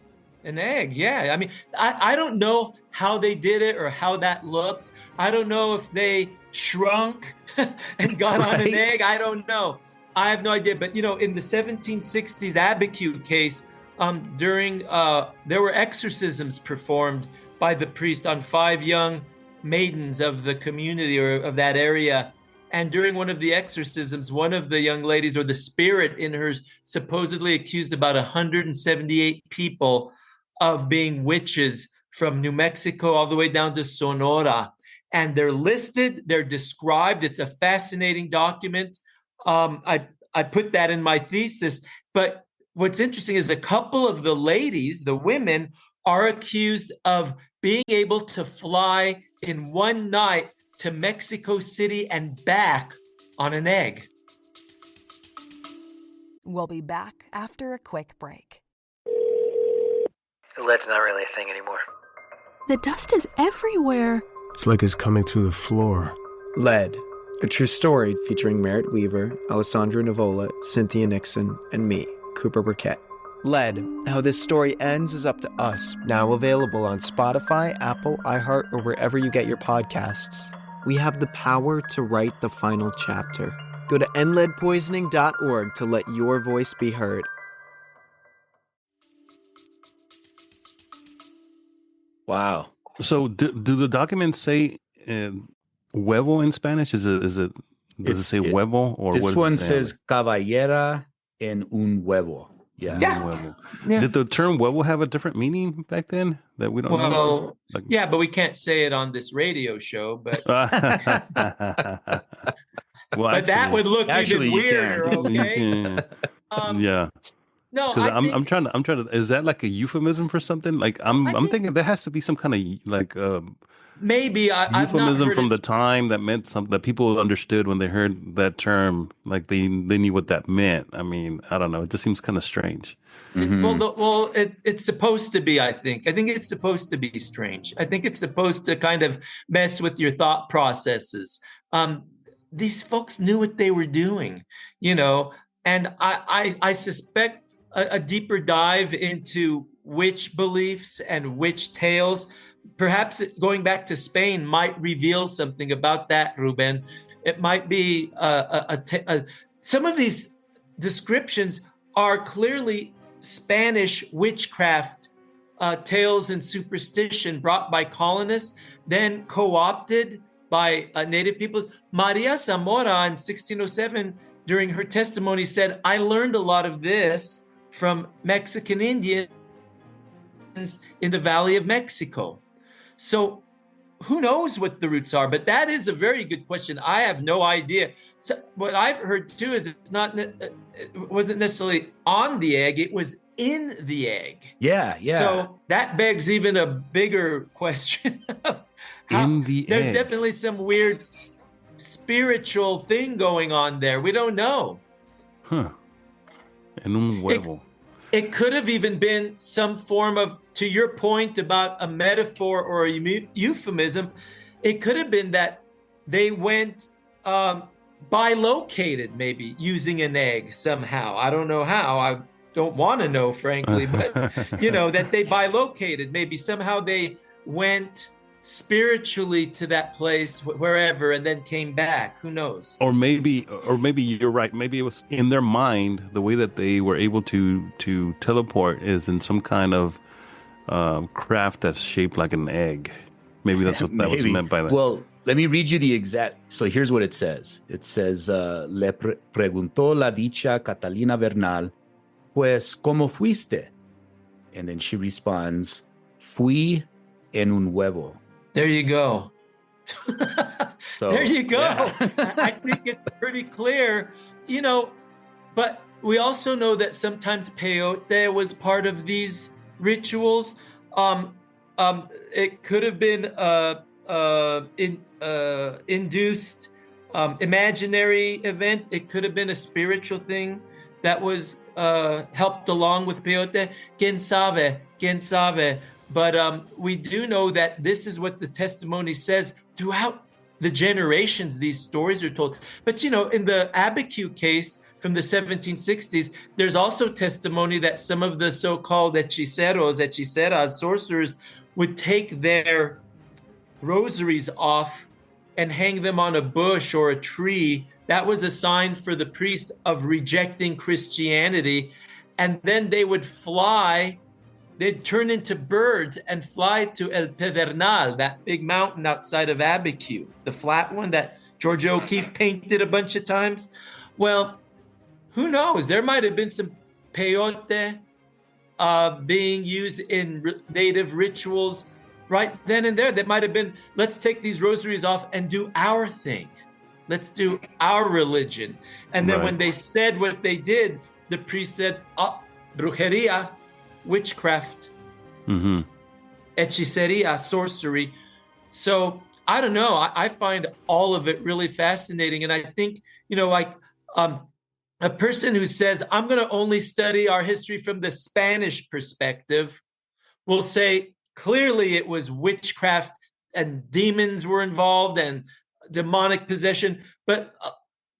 An egg, yeah. I mean, I don't know how they did it or how that looked. I don't know if they shrunk and got on an egg. I don't know. I have no idea. But, you know, in the 1760s Abiquiu case, there were exorcisms performed by the priest on 5 young maidens of the community or of that area. And during one of the exorcisms, one of the young ladies, or the spirit in her, supposedly accused about 178 people of being witches from New Mexico all the way down to Sonora. And they're listed, they're described. It's a fascinating document. I put that in my thesis. But what's interesting is a couple of the ladies, the women, are accused of being able to fly in one night to Mexico City and back on an egg. We'll be back after a quick break. Lead's not really a thing anymore. The dust is everywhere. It's like it's coming through the floor. Lead, a true story featuring Merritt Weaver, Alessandra Nivola, Cynthia Nixon, and me, Cooper Burkett. Lead, how this story ends is up to us. Now available on Spotify, Apple, iHeart, or wherever you get your podcasts. We have the power to write the final chapter. Go to endleadpoisoning.org to let your voice be heard. Wow. So do the documents say huevo in Spanish? Does it say huevo, or this what one does it say? says caballera en un huevo. Yeah. Huevo. Yeah. Did the term huevo have a different meaning back then that we don't know? Like, yeah, but we can't say it on this radio show. But but that would look even weirder. Okay. Yeah. No, I'm trying to. Is that like a euphemism for something? Like I'm thinking there has to be some kind of like maybe euphemism from the time that meant something that people understood when they heard that term. Like they knew what that meant. I mean, I don't know. It just seems kind of strange. Mm-hmm. It's supposed to be. I think it's supposed to be strange. I think it's supposed to kind of mess with your thought processes. These folks knew what they were doing, you know, and I suspect a deeper dive into witch beliefs and witch tales, perhaps going back to Spain, might reveal something about that, Ruben. It might be some of these descriptions are clearly Spanish witchcraft tales and superstition brought by colonists, then co-opted by native peoples. Maria Zamora in 1607, during her testimony, said, "I learned a lot of this from Mexican Indians in the Valley of Mexico." So who knows what the roots are? But that is a very good question. I have no idea. So what I've heard too is it wasn't necessarily on the egg, it was in the egg. Yeah. So that begs even a bigger question. There's definitely some weird spiritual thing going on there. We don't know. Huh. En un huevo. It could have even been some form of, to your point about a metaphor or a euphemism, it could have been that they went bilocated, maybe using an egg somehow. I don't know how. I don't want to know, frankly, but you know, that they bilocated. Maybe somehow they went spiritually to that place, wherever, and then came back. Who knows? Or maybe you're right. Maybe it was in their mind. The way that they were able to teleport is in some kind of craft that's shaped like an egg. Maybe that's what that was meant by that. Well, let me read you the exact. So here's what it says. It says, le preguntó la dicha Catalina Bernal, pues, ¿cómo fuiste? And then she responds, fui en un huevo. There you go. So, there you go. Yeah. I think it's pretty clear, but we also know that sometimes peyote was part of these rituals. It could have been induced imaginary event. It could have been a spiritual thing that was helped along with peyote. Quien sabe. But we do know that this is what the testimony says throughout the generations. These stories are told. But, in the Abiquiu case from the 1760s, there's also testimony that some of the so-called hechiceras, sorcerers, would take their rosaries off and hang them on a bush or a tree. That was a sign for the priest of rejecting Christianity. And then they would fly. They'd turn into birds and fly to El Pedernal, that big mountain outside of Abiquiu, the flat one that Georgia O'Keeffe painted a bunch of times. Well, who knows? There might have been some peyote being used in native rituals right then and there. That might have been, let's take these rosaries off and do our thing. Let's do our religion. And then when they said what they did, the priest said, brujeria, witchcraft, hechiceria, sorcery. So I don't know. I find all of it really fascinating. And I think, a person who says, I'm going to only study our history from the Spanish perspective will say, clearly it was witchcraft and demons were involved and demonic possession. But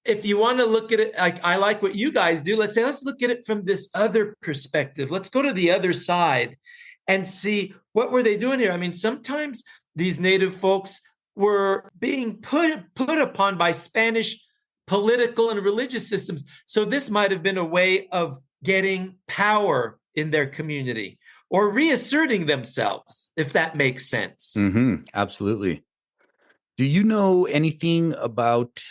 if you want to look at it, like I like what you guys do, let's look at it from this other perspective. Let's go to the other side and see what were they doing here. I mean, sometimes these native folks were being put upon by Spanish political and religious systems. So this might have been a way of getting power in their community or reasserting themselves, if that makes sense. Absolutely. Do you know anything about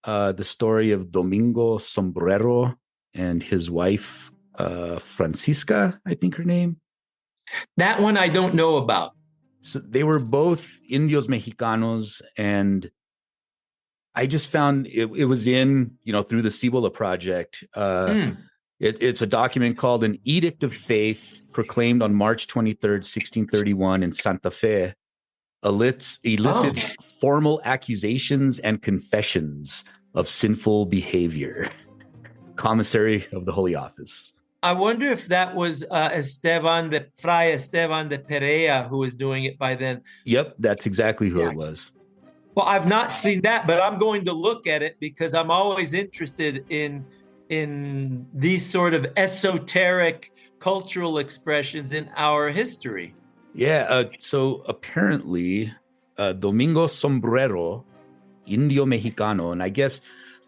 the story of Domingo Sombrero and his wife, Francisca, I think her name? That one I don't know about. So they were both Indios Mexicanos, and I just found it was in, through the Cibola Project. It's a document called An Edict of Faith proclaimed on March 23rd, 1631 in Santa Fe. Elicits formal accusations and confessions of sinful behavior. Commissary of the Holy Office. I wonder if that was Fray Esteban de Perea who was doing it by then. Yep, that's exactly who it was. Well, I've not seen that, but I'm going to look at it because I'm always interested in these sort of esoteric cultural expressions in our history. Yeah, so apparently Domingo Sombrero, Indio Mexicano, and I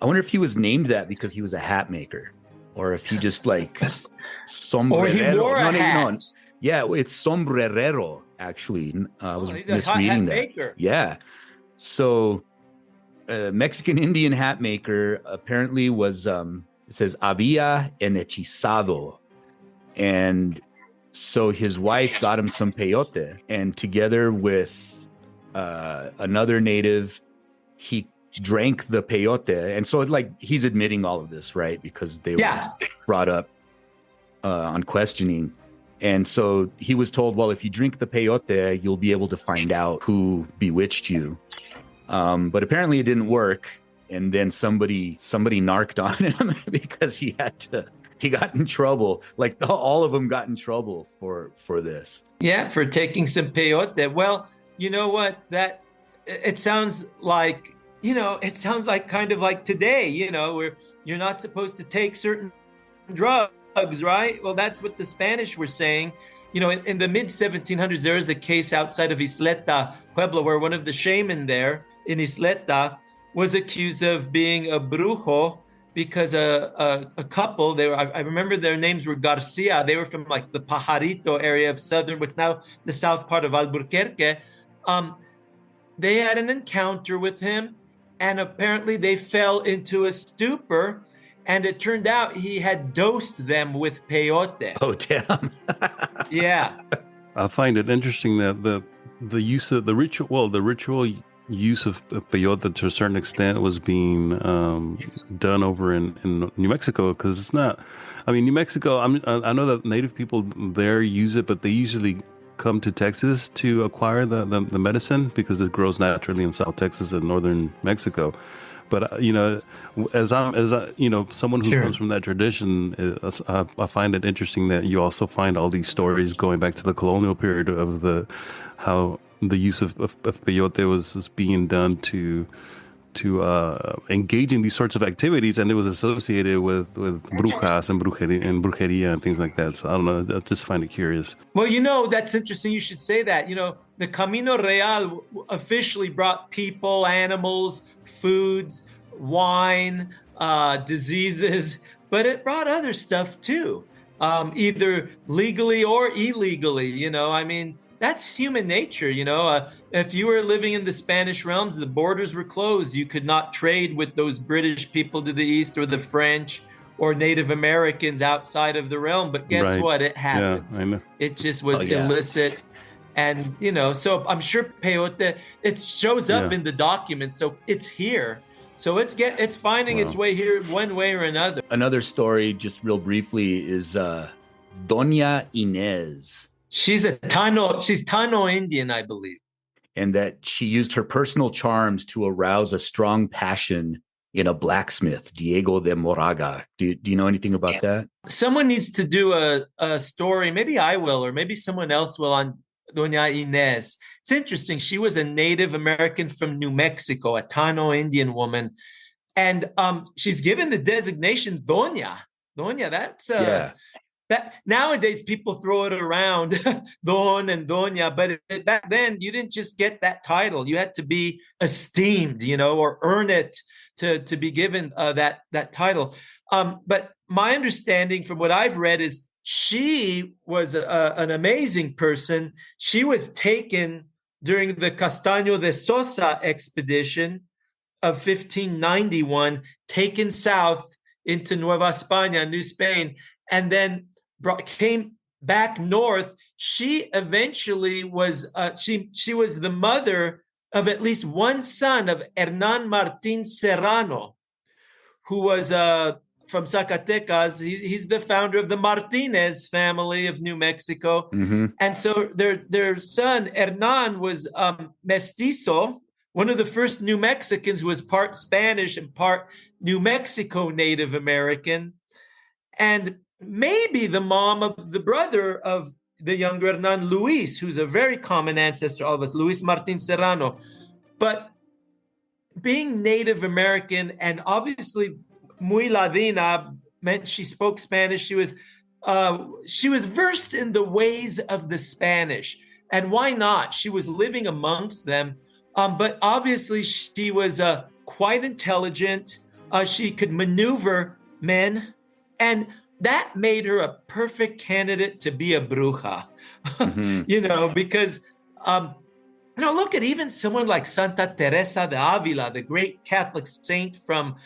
wonder if he was named that because he was a hat maker, or if he just sombrerero. Or he wore a hat. No. Yeah, it's sombrerero, actually. I was misreading that. Maker. Yeah. So Mexican Indian hat maker apparently was, it says, había en hechizado. And so his wife got him some peyote, and together with another native, he drank the peyote. And so he's admitting all of this, right? Because they were brought up on questioning. And so he was told, well, if you drink the peyote, you'll be able to find out who bewitched you. But apparently it didn't work. And then somebody narked on him because he got in trouble. All of them got in trouble for this. Yeah, for taking some peyote. Well, you know what? It sounds like kind of like today, where you're not supposed to take certain drugs, right? Well, that's what the Spanish were saying. In the mid-1700s, there was a case outside of Isleta, Puebla, where one of the shaman there in Isleta was accused of being a brujo because a couple, I remember their names were Garcia. They were from the Pajarito area of what's now the south part of Albuquerque. They had an encounter with him, and apparently they fell into a stupor, and it turned out he had dosed them with peyote. Oh, damn. Yeah. I find it interesting that the use of the ritual use of peyote to a certain extent was being done over in New Mexico, because it's not. I mean, New Mexico. I know that Native people there use it, but they usually come to Texas to acquire the medicine because it grows naturally in South Texas and northern Mexico. But as someone who comes from that tradition, I find it interesting that you also find all these stories going back to the colonial period of how the use of peyote was being done to engage in these sorts of activities, and it was associated with brujas and brujeria and things like that. So I don't know, I just find it curious. Well, that's interesting. You should say that. The Camino Real officially brought people, animals, foods, wine, diseases, but it brought other stuff too, either legally or illegally. I mean, that's human nature. If you were living in the Spanish realms, the borders were closed. You could not trade with those British people to the east, or the French or Native Americans outside of the realm. But guess what? It happened. Yeah, I know. It just was illicit. And, so I'm sure peyote, it shows up in the documents. So it's here. So it's finding its way here one way or another. Another story, just real briefly, is Dona Enz. She's Tano Indian, I believe. And that she used her personal charms to arouse a strong passion in a blacksmith, Diego de Moraga. Do you know anything about that? Someone needs to do a story. Maybe I will, or maybe someone else will, on Dona Enz. It's interesting. She was a Native American from New Mexico, a Tano Indian woman. And she's given the designation Doña. Doña, that's... That nowadays people throw it around, Don and Doña, but back then you didn't just get that title. You had to be esteemed, or earn it to be given that title. But my understanding from what I've read is she was an amazing person. She was taken during the Castaño de Sosa expedition of 1591, taken south into Nueva España, New Spain, and then came back north. She eventually was she was the mother of at least one son of Hernan Martin Serrano, who was from Zacatecas. He's the founder of the Martinez family of New Mexico. Mm-hmm. And so their son Hernan was mestizo. One of the first New Mexicans, was part Spanish and part New Mexico Native American. And maybe the mom of the brother of the younger Hernan, Luis, who's a very common ancestor of us, Luis Martin Serrano. But being Native American and obviously muy ladina meant she spoke Spanish. She was versed in the ways of the Spanish. And why not? She was living amongst them. But obviously she was quite intelligent. She could maneuver men. And that made her a perfect candidate to be a bruja, mm-hmm. Because, look at even someone like Santa Teresa de Avila, the great Catholic saint from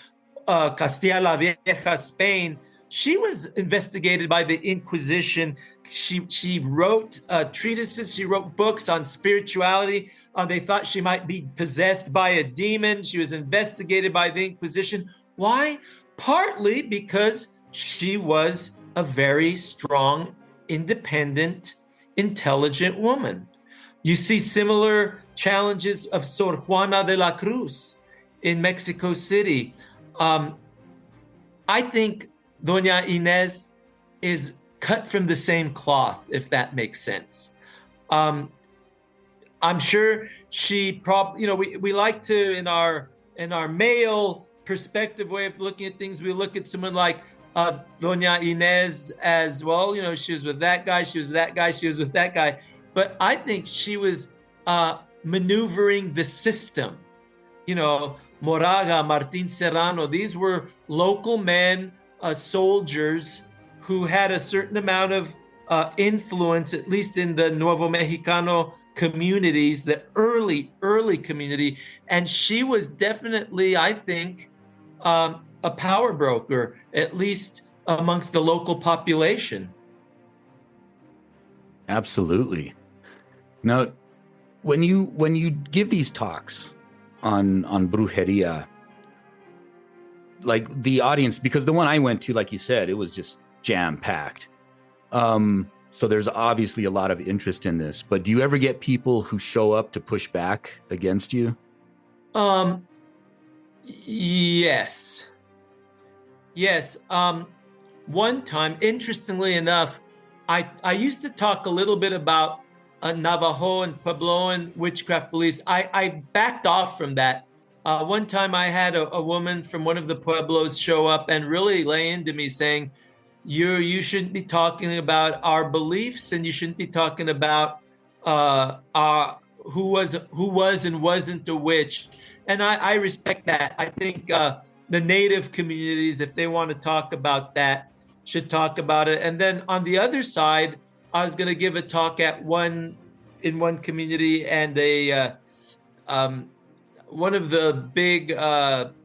Castilla la Vieja, Spain. She was investigated by the Inquisition. She wrote treatises. She wrote books on spirituality. They thought she might be possessed by a demon. She was investigated by the Inquisition. Why? Partly because she was a very strong, independent, intelligent woman. You see similar challenges of Sor Juana de la Cruz in Mexico City. I think Dona Enz is cut from the same cloth, if that makes sense. I'm sure she probably, we like to, in our male perspective way of looking at things, we look at someone like Dona Enz as well. She was with that guy, she was that guy, she was with that guy. But I think she was maneuvering the system. Moraga, Martin Serrano, these were local men, soldiers who had a certain amount of influence, at least in the Nuevo Mexicano communities, the early community. And she was definitely, I think, a power broker, at least amongst the local population. Absolutely. Now, when you give these talks on brujeria, like the audience, because the one I went to, like you said, it was just jam packed. So there's obviously a lot of interest in this. But do you ever get people who show up to push back against you? Yes. One time, interestingly enough, I used to talk a little bit about Navajo and Puebloan witchcraft beliefs. I backed off from that. One time I had a woman from one of the Pueblos show up and really lay into me saying, you shouldn't be talking about our beliefs, and you shouldn't be talking about who was and wasn't a witch. And I respect that. I think the Native communities, if they want to talk about that, should talk about it. And then on the other side, I was going to give a talk in one community, and one of the big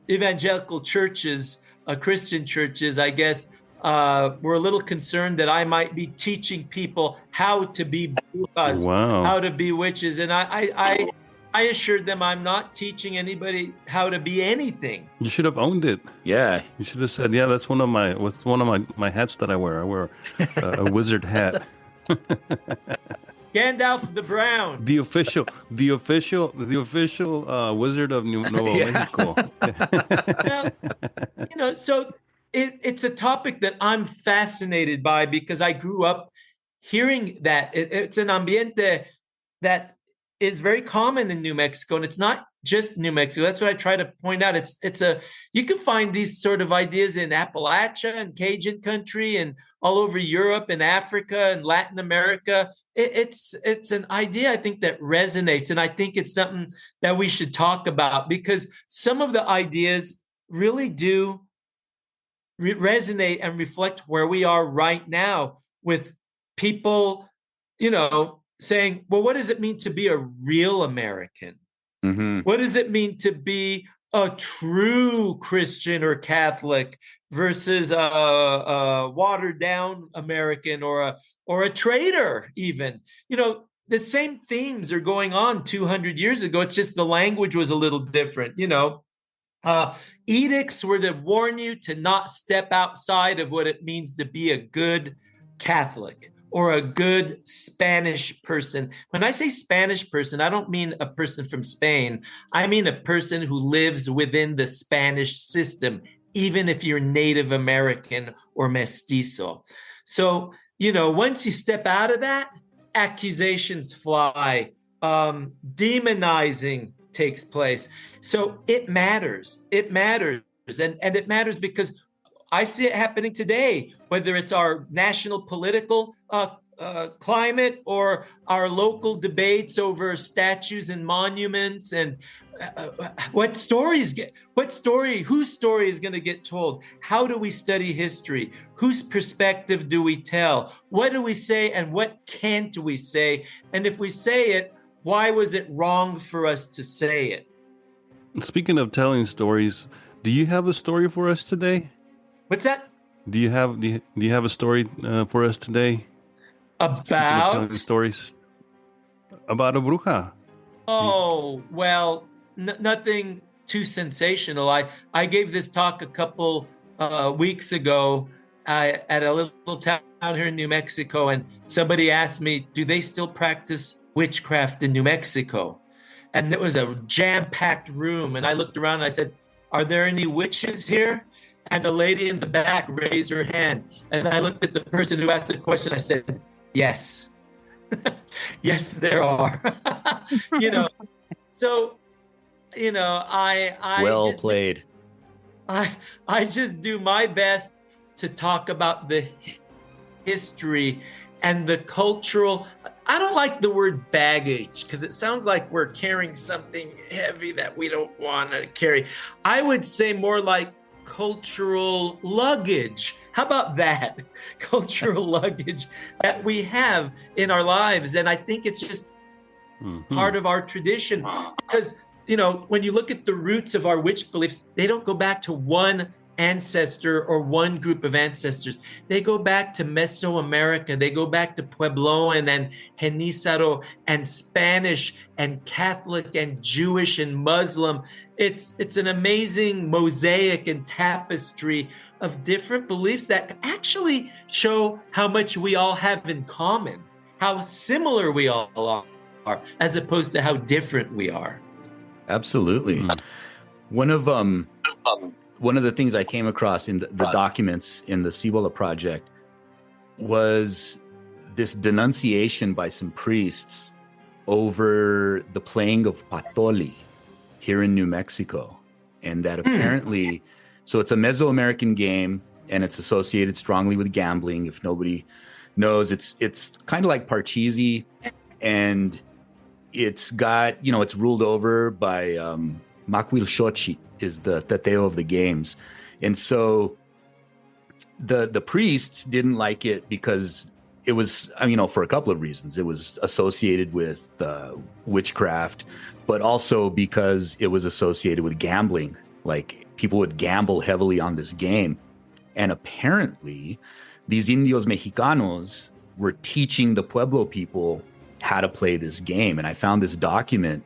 evangelical churches, Christian churches, I guess, were a little concerned that I might be teaching people how to be brujas, how to be witches. And I assured them I'm not teaching anybody how to be anything. You should have owned it. Yeah. You should have said, yeah, that's one of my hats that I wear. I wear a wizard hat. Gandalf the Brown. The official wizard of Nuevo Mexico. Well, so it's a topic that I'm fascinated by because I grew up hearing that. It's an ambiente that is very common in New Mexico, and it's not just New Mexico. That's what I try to point out. You can find these sort of ideas in Appalachia and Cajun country and all over Europe and Africa and Latin America. It's an idea, I think, that resonates, and I think it's something that we should talk about because some of the ideas really do resonate and reflect where we are right now with people, saying, well, what does it mean to be a real American? Mm-hmm. What does it mean to be a true Christian or Catholic versus a watered down American or a traitor even? The same themes are going on 200 years ago. It's just the language was a little different, edicts were to warn you to not step outside of what it means to be a good Catholic or a good Spanish person. When I say Spanish person, I don't mean a person from Spain. I mean a person who lives within the Spanish system, even if you're Native American or mestizo. So, once you step out of that, accusations fly, demonizing takes place. So it matters. It matters. And it matters because I see it happening today, whether it's our national political climate or our local debates over statues and monuments and whose story is going to get told? How do we study history? Whose perspective do we tell? What do we say and what can't we say? And if we say it, why was it wrong for us to say it? Speaking of telling stories, do you have a story for us today? What's that? Do you have a story for us today? About telling stories about a bruja. Oh, well, nothing too sensational. I gave this talk a couple weeks ago at a little town here in New Mexico, and somebody asked me, do they still practice witchcraft in New Mexico? And it was a jam-packed room, and I looked around and I said, are there any witches here? And the lady in the back raised her hand, and I looked at the person who asked the question. I said, yes. Yes, there are. So, I well played. I just do my best to talk about the history and the cultural. I don't like the word baggage because it sounds like we're carrying something heavy that we don't want to carry. I would say more like cultural luggage. How about that? Cultural luggage that we have in our lives. And I think it's just part of our tradition because, when you look at the roots of our witch beliefs, they don't go back to one ancestor or one group of ancestors. They go back to Mesoamerica. They go back to Puebloan and Genízaro and Spanish and Catholic and Jewish and Muslim. It's an amazing mosaic and tapestry of different beliefs that actually show how much we all have in common, how similar we all are, as opposed to how different we are. Absolutely. One of the things I came across in the documents in the Cibola project was this denunciation by some priests over the playing of patoli here in New Mexico. And that apparently, so it's a Mesoamerican game and it's associated strongly with gambling. If nobody knows, it's kind of like Parcheesi, and it's got, it's ruled over by Macuil Xochitl is the Teteo of the games. And so the priests didn't like it because it was, for a couple of reasons. It was associated with witchcraft, but also because it was associated with gambling. Like, people would gamble heavily on this game. And apparently these Indios Mexicanos were teaching the Pueblo people how to play this game. And I found this document.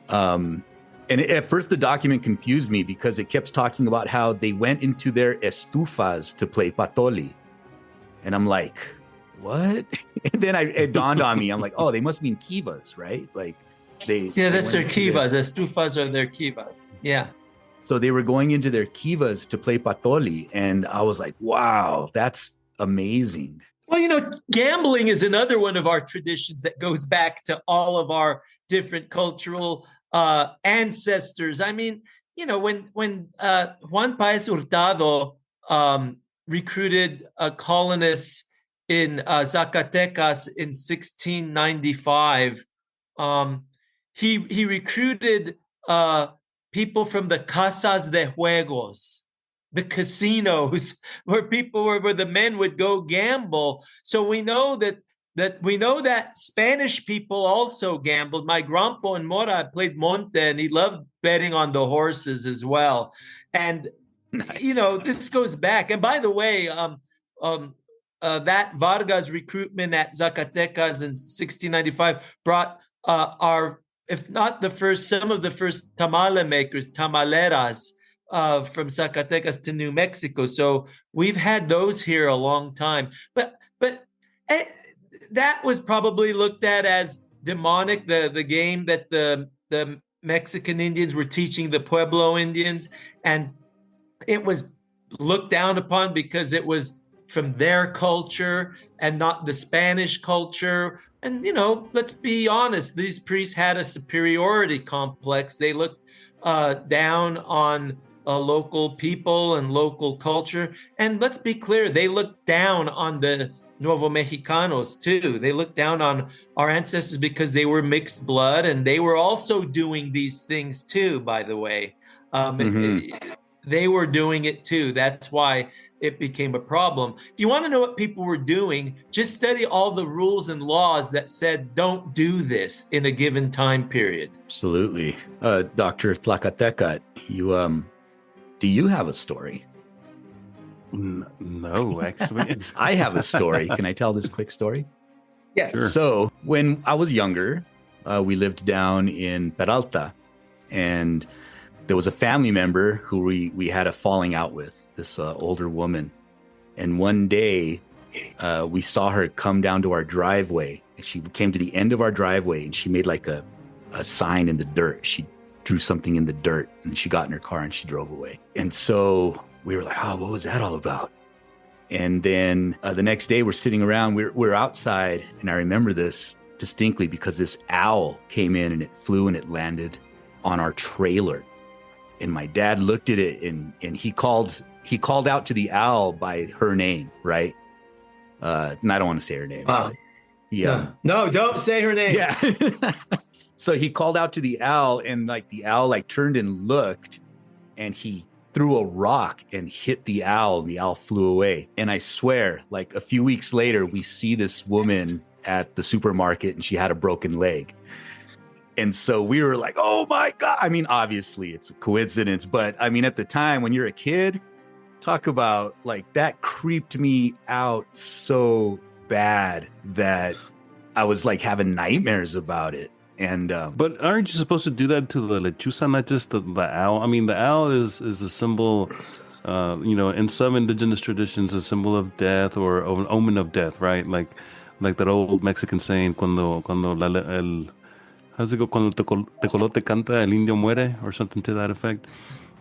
And at first the document confused me because it kept talking about how they went into their estufas to play patoli. And I'm like, what? And then it dawned on me. I'm like, oh, they must mean kivas, right? Like that's their kivas. Estufas are their kivas. Yeah. So they were going into their kivas to play patoli. And I was like, wow, that's amazing. Well, gambling is another one of our traditions that goes back to all of our different cultural ancestors. I mean, when Juan Paez Hurtado recruited colonists in Zacatecas in 1695, he recruited people from the casas de juegos, the casinos, where the men would go gamble. So we know that Spanish people also gambled. My grandpa in Mora played Monte, and he loved betting on the horses as well. And nice. This goes back. And by the way, that Vargas recruitment at Zacatecas in 1695 brought if not the first, some of the first tamale makers, tamaleras, from Zacatecas to New Mexico. So we've had those here a long time. But that was probably looked at as demonic, the game that the Mexican Indians were teaching the Pueblo Indians. And it was looked down upon because it was from their culture and not the Spanish culture. And, let's be honest, these priests had a superiority complex. They looked down on local people and local culture. And let's be clear, they looked down on the Nuevo Mexicanos too. They looked down on our ancestors because they were mixed blood, and they were also doing these things too, by the way. They were doing it too. That's why it became a problem. If you want to know what people were doing, just study all the rules and laws that said don't do this in a given time period. Absolutely. Dr. Tlacateca, do you have a story? No, actually. I have a story. Can I tell this quick story? Yes. Sure. So when I was younger, we lived down in Peralta, and there was a family member who we had a falling out with, this older woman. And one day we saw her come down to our driveway. She came to the end of our driveway, and she made like a sign in the dirt. She drew something in the dirt, and she got in her car and she drove away. And so we were like, oh, what was that all about? And then the next day we're sitting around, we're outside, and I remember this distinctly because this owl came in and it flew and it landed on our trailer. And my dad looked at it and he called out to the owl by her name, right? And I don't want to say her name. Yeah. No, don't say her name. Yeah. So he called out to the owl, and the owl turned and looked, and he threw a rock and hit the owl, and the owl flew away. And I swear, a few weeks later, we see this woman at the supermarket, and she had a broken leg. And so we were like, oh my God. I mean, obviously it's a coincidence, but I mean, at the time when you're a kid, talk about, like, that creeped me out so bad that I was like having nightmares about it. And but aren't you supposed to do that to the lechuza, not just the owl? I mean, the owl is a symbol, in some indigenous traditions, a symbol of death or of an omen of death, right? Like that old Mexican saying, cuando how's it go? Cuando tecolote canta, el indio muere, or something to that effect.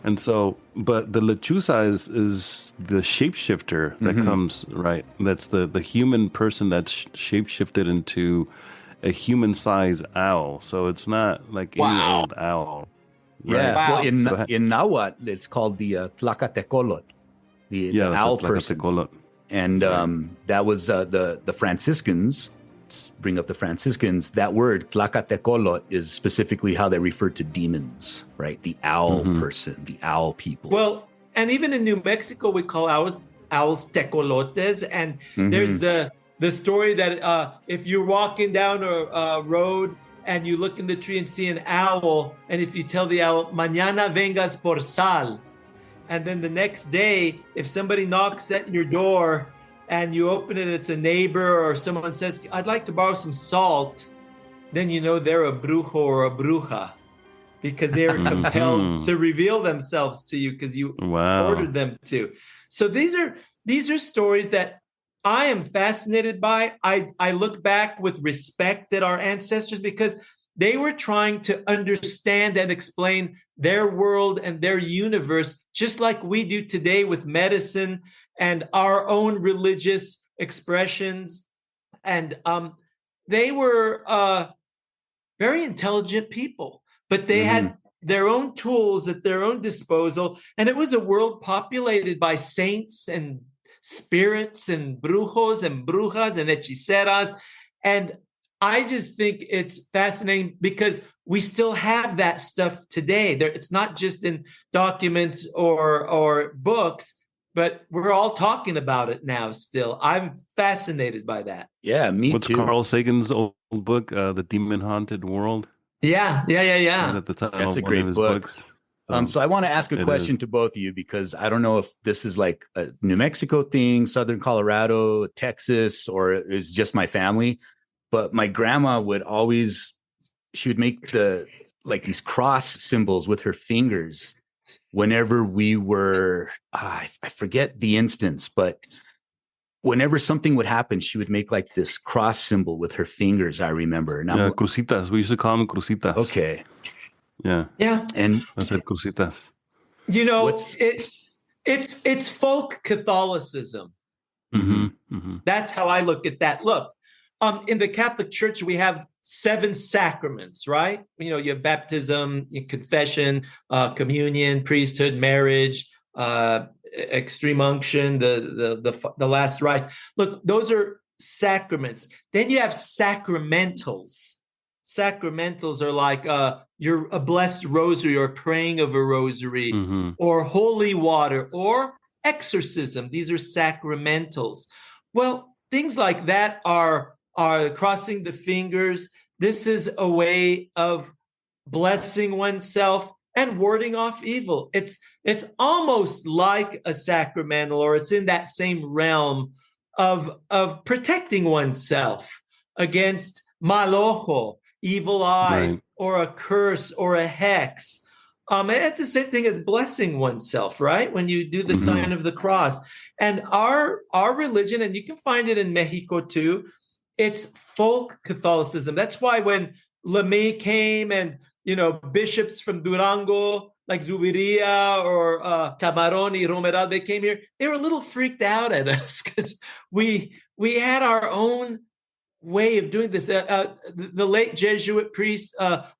And so, but the lechuza is the shapeshifter that comes, right? That's the human person that's shapeshifted into a human-sized owl. So it's not like any old owl. Right? Yeah. Wow. Well, in Nahuatl, it's called the Tlacatecolot, the owl person. And that was the Franciscans. Let's bring up the Franciscans. That word, Tlacatecolot, is specifically how they refer to demons, right? The owl person, the owl people. Well, and even in New Mexico, we call owls tecolotes. And there's the story that if you're walking down a road and you look in the tree and see an owl, and if you tell the owl, mañana vengas por sal, and then the next day, if somebody knocks at your door and you open it, it's a neighbor or someone says, I'd like to borrow some salt, then you know they're a brujo or a bruja, because they are compelled to reveal themselves to you because you ordered them to. So these are stories that I am fascinated by. I look back with respect at our ancestors because they were trying to understand and explain their world and their universe, just like we do today with medicine and our own religious expressions. And they were very intelligent people, but they had their own tools at their own disposal. And it was a world populated by saints and spirits and brujos and brujas and hechiceras. And I just think it's fascinating because we still have that stuff today. It's not just in documents or books, but we're all talking about it now still. I'm fascinated by that. Yeah, me too. What's Carl Sagan's old book, The Demon Haunted World? Yeah. Right at the time, that's a great book. Books. So I want to ask a question to both of you, because I don't know if this is like a New Mexico thing, Southern Colorado, Texas, or is just my family. But my grandma would always, she would make these cross symbols with her fingers whenever we were, I forget the instance, but whenever something would happen, she would make like this cross symbol with her fingers, I remember. Now, crucitas. We used to call them crucitas. Okay. Yeah. And I said crucitas. You know, it's folk Catholicism. That's how I look at that. Look, in the Catholic Church, we have 7 sacraments, right? You know, you have baptism, confession, communion, priesthood, marriage, extreme unction, the last rites. Look, those are sacraments. Then you have sacramentals. Sacramentals are like you're a blessed rosary or praying of a rosary or holy water or exorcism. These are sacramentals. Well, things like that are crossing the fingers. This is a way of blessing oneself and warding off evil. It's almost like a sacramental, or it's in that same realm of protecting oneself against mal ojo, evil eye, or a curse or a hex. And it's the same thing as blessing oneself, right? When you do the sign of the cross. And our religion, and you can find it in Mexico too, it's folk Catholicism. That's why when LeMay came and, bishops from Durango, like Zubiria or Tamaroni, Romero, they came here, they were a little freaked out at us because we had our own way of doing this. The late Jesuit priest,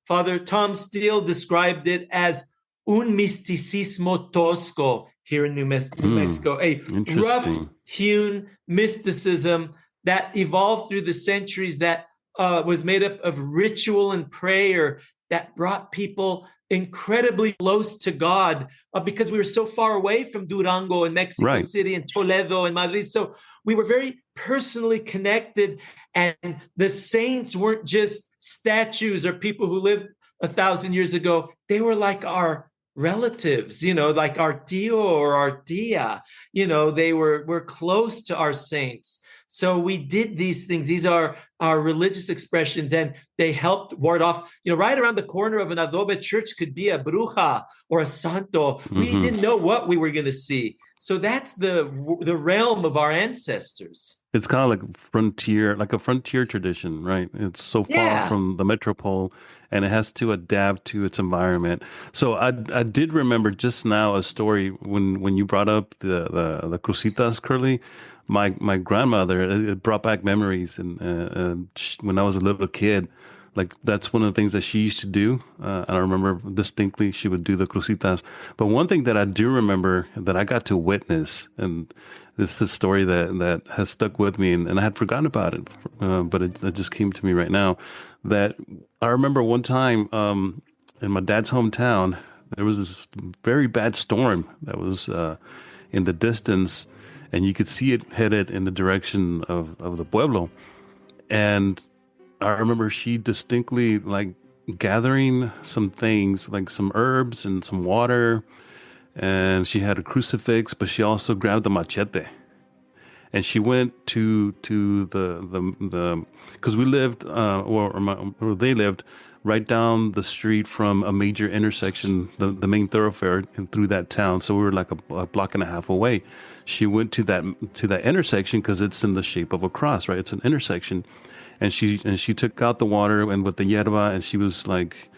Father Tom Steele, described it as un misticismo tosco here in New Mexico, a rough-hewn mysticism that evolved through the centuries that was made up of ritual and prayer that brought people incredibly close to God because we were so far away from Durango and Mexico City and Toledo and Madrid. So we were very personally connected, and the saints weren't just statues or people who lived 1,000 years ago. They were like our relatives, like our tío or our tía. We're close to our saints. So we did these things. These are our religious expressions, and they helped ward off. Right around the corner of an adobe church could be a bruja or a santo. We didn't know what we were going to see. So that's the realm of our ancestors. It's kind of like a frontier tradition, right? It's so far from the metropole, and it has to adapt to its environment. So I did remember just now a story when you brought up the crucitas, Curly. My grandmother, it brought back memories, and when I was a little kid, like that's one of the things that she used to do. I remember distinctly she would do the crucitas. But one thing that I do remember that I got to witness, and this is a story that has stuck with me, and I had forgotten about it, but it just came to me right now. That I remember one time in my dad's hometown, there was this very bad storm that was in the distance, and you could see it headed in the direction of the pueblo. And I remember she distinctly like gathering some things, like some herbs and some water, and she had a crucifix, but she also grabbed a machete. And she went to the because we lived or they lived right down the street from a major intersection, the main thoroughfare through that town. So we were like a block and a half away. She went to that intersection because it's in the shape of a cross, right? It's an intersection, and she took out the water and with the yerba, and she was like,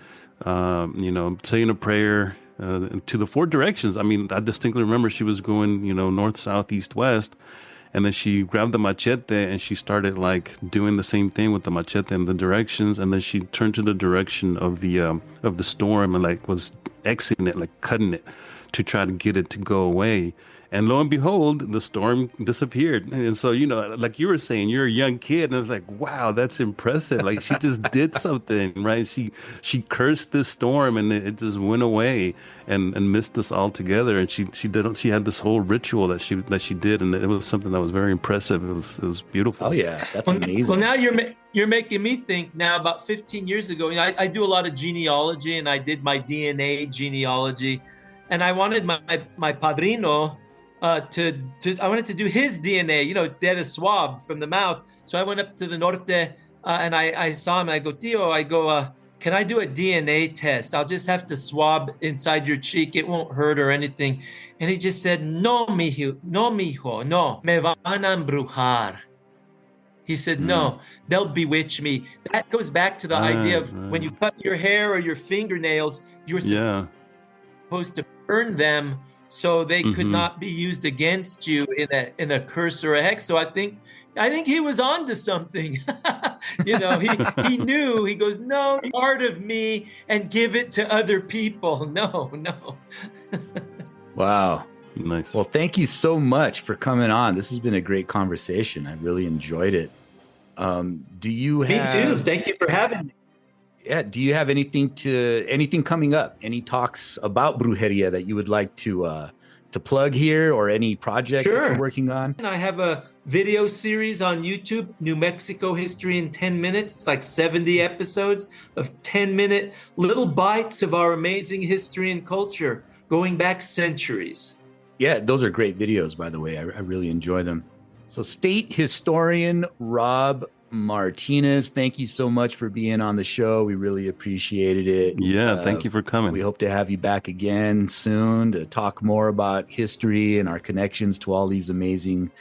saying a prayer to the four directions. I mean, I distinctly remember she was going, north, south, east, west. And then she grabbed the machete and she started like doing the same thing with the machete in the directions. And then she turned to the direction of the storm and like was Xing it, like cutting it to try to get it to go away. And lo and behold, the storm disappeared. And so, like you were saying, you're a young kid. And I was like, wow, that's impressive. Like she just did something, right? She cursed this storm and it just went away and missed us all together. And she had this whole ritual that she did. And it was something that was very impressive. It was beautiful. Oh, yeah. That's amazing. Well, now you're making me think now about 15 years ago. I do a lot of genealogy, and I did my DNA genealogy. And I wanted my padrino I wanted to do his DNA, did a swab from the mouth. So I went up to the norte and I saw him and I go, Tio, can I do a DNA test? I'll just have to swab inside your cheek. It won't hurt or anything. And he just said, no, mijo, no, me van a embrujar. He said, no, they'll bewitch me. That goes back to the idea of when you cut your hair or your fingernails, you're supposed to burn them so they could not be used against you in a curse or a hex. So I think he was on to something. He knew. He goes, no, part of me and give it to other people. No. Wow. Nice. Well, thank you so much for coming on. This has been a great conversation. I really enjoyed it. Do you have... Me too. Thank you for having me. Yeah. Do you have anything coming up? Any talks about brujeria that you would like to plug here, or any projects that you're working on? I have a video series on YouTube, New Mexico History in 10 minutes. It's like 70 episodes of 10-minute little bites of our amazing history and culture going back centuries. Yeah, those are great videos, by the way. I really enjoy them. So state historian Rob Martinez, thank you so much for being on the show. We really appreciated it. Yeah, thank you for coming. We hope to have you back again soon to talk more about history and our connections to all these amazing,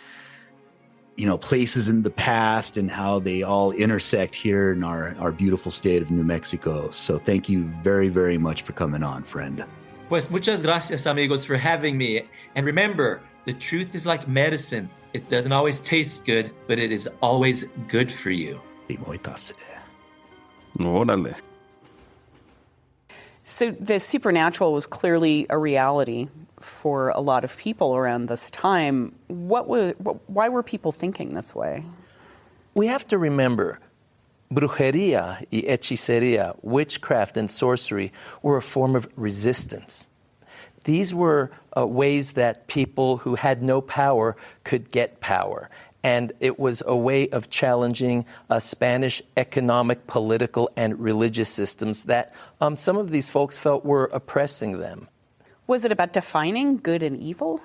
places in the past and how they all intersect here in our beautiful state of New Mexico. So thank you very, very much for coming on, friend. Pues muchas gracias, amigos, for having me. And remember, the truth is like medicine. It doesn't always taste good, but it is always good for you. Órale. So the supernatural was clearly a reality for a lot of people around this time. Why were people thinking this way? We have to remember, brujeria y hechicería, witchcraft and sorcery, were a form of resistance. These were ways that people who had no power could get power. And it was a way of challenging Spanish economic, political, and religious systems that some of these folks felt were oppressing them. Was it about defining good and evil?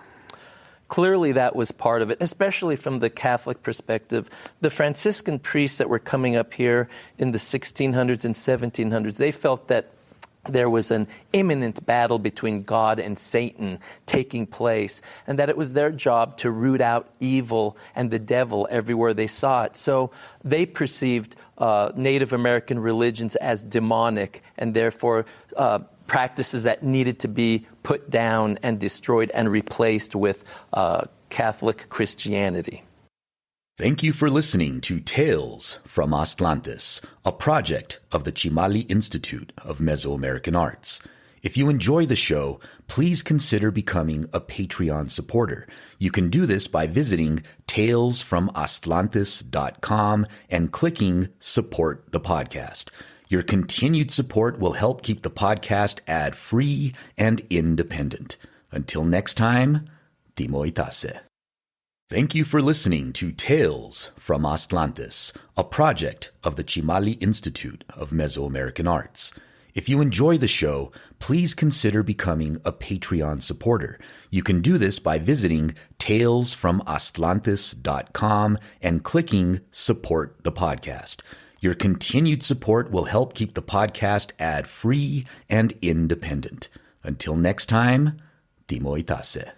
Clearly, that was part of it, especially from the Catholic perspective. The Franciscan priests that were coming up here in the 1600s and 1700s, they felt that there was an imminent battle between God and Satan taking place, and that it was their job to root out evil and the devil everywhere they saw it. So they perceived Native American religions as demonic, and therefore practices that needed to be put down and destroyed and replaced with Catholic Christianity. Thank you for listening to Tales from Aztlantis, a project of the Chimali Institute of Mesoamerican Arts. If you enjoy the show, please consider becoming a Patreon supporter. You can do this by visiting talesfromaztlantis.com and clicking Support the Podcast. Your continued support will help keep the podcast ad-free and independent. Until next time, Timo Itase. Thank you for listening to Tales from Aztlantis, a project of the Chimali Institute of Mesoamerican Arts. If you enjoy the show, please consider becoming a Patreon supporter. You can do this by visiting talesfromaztlantis.com and clicking Support the Podcast. Your continued support will help keep the podcast ad-free and independent. Until next time, Timo Itase.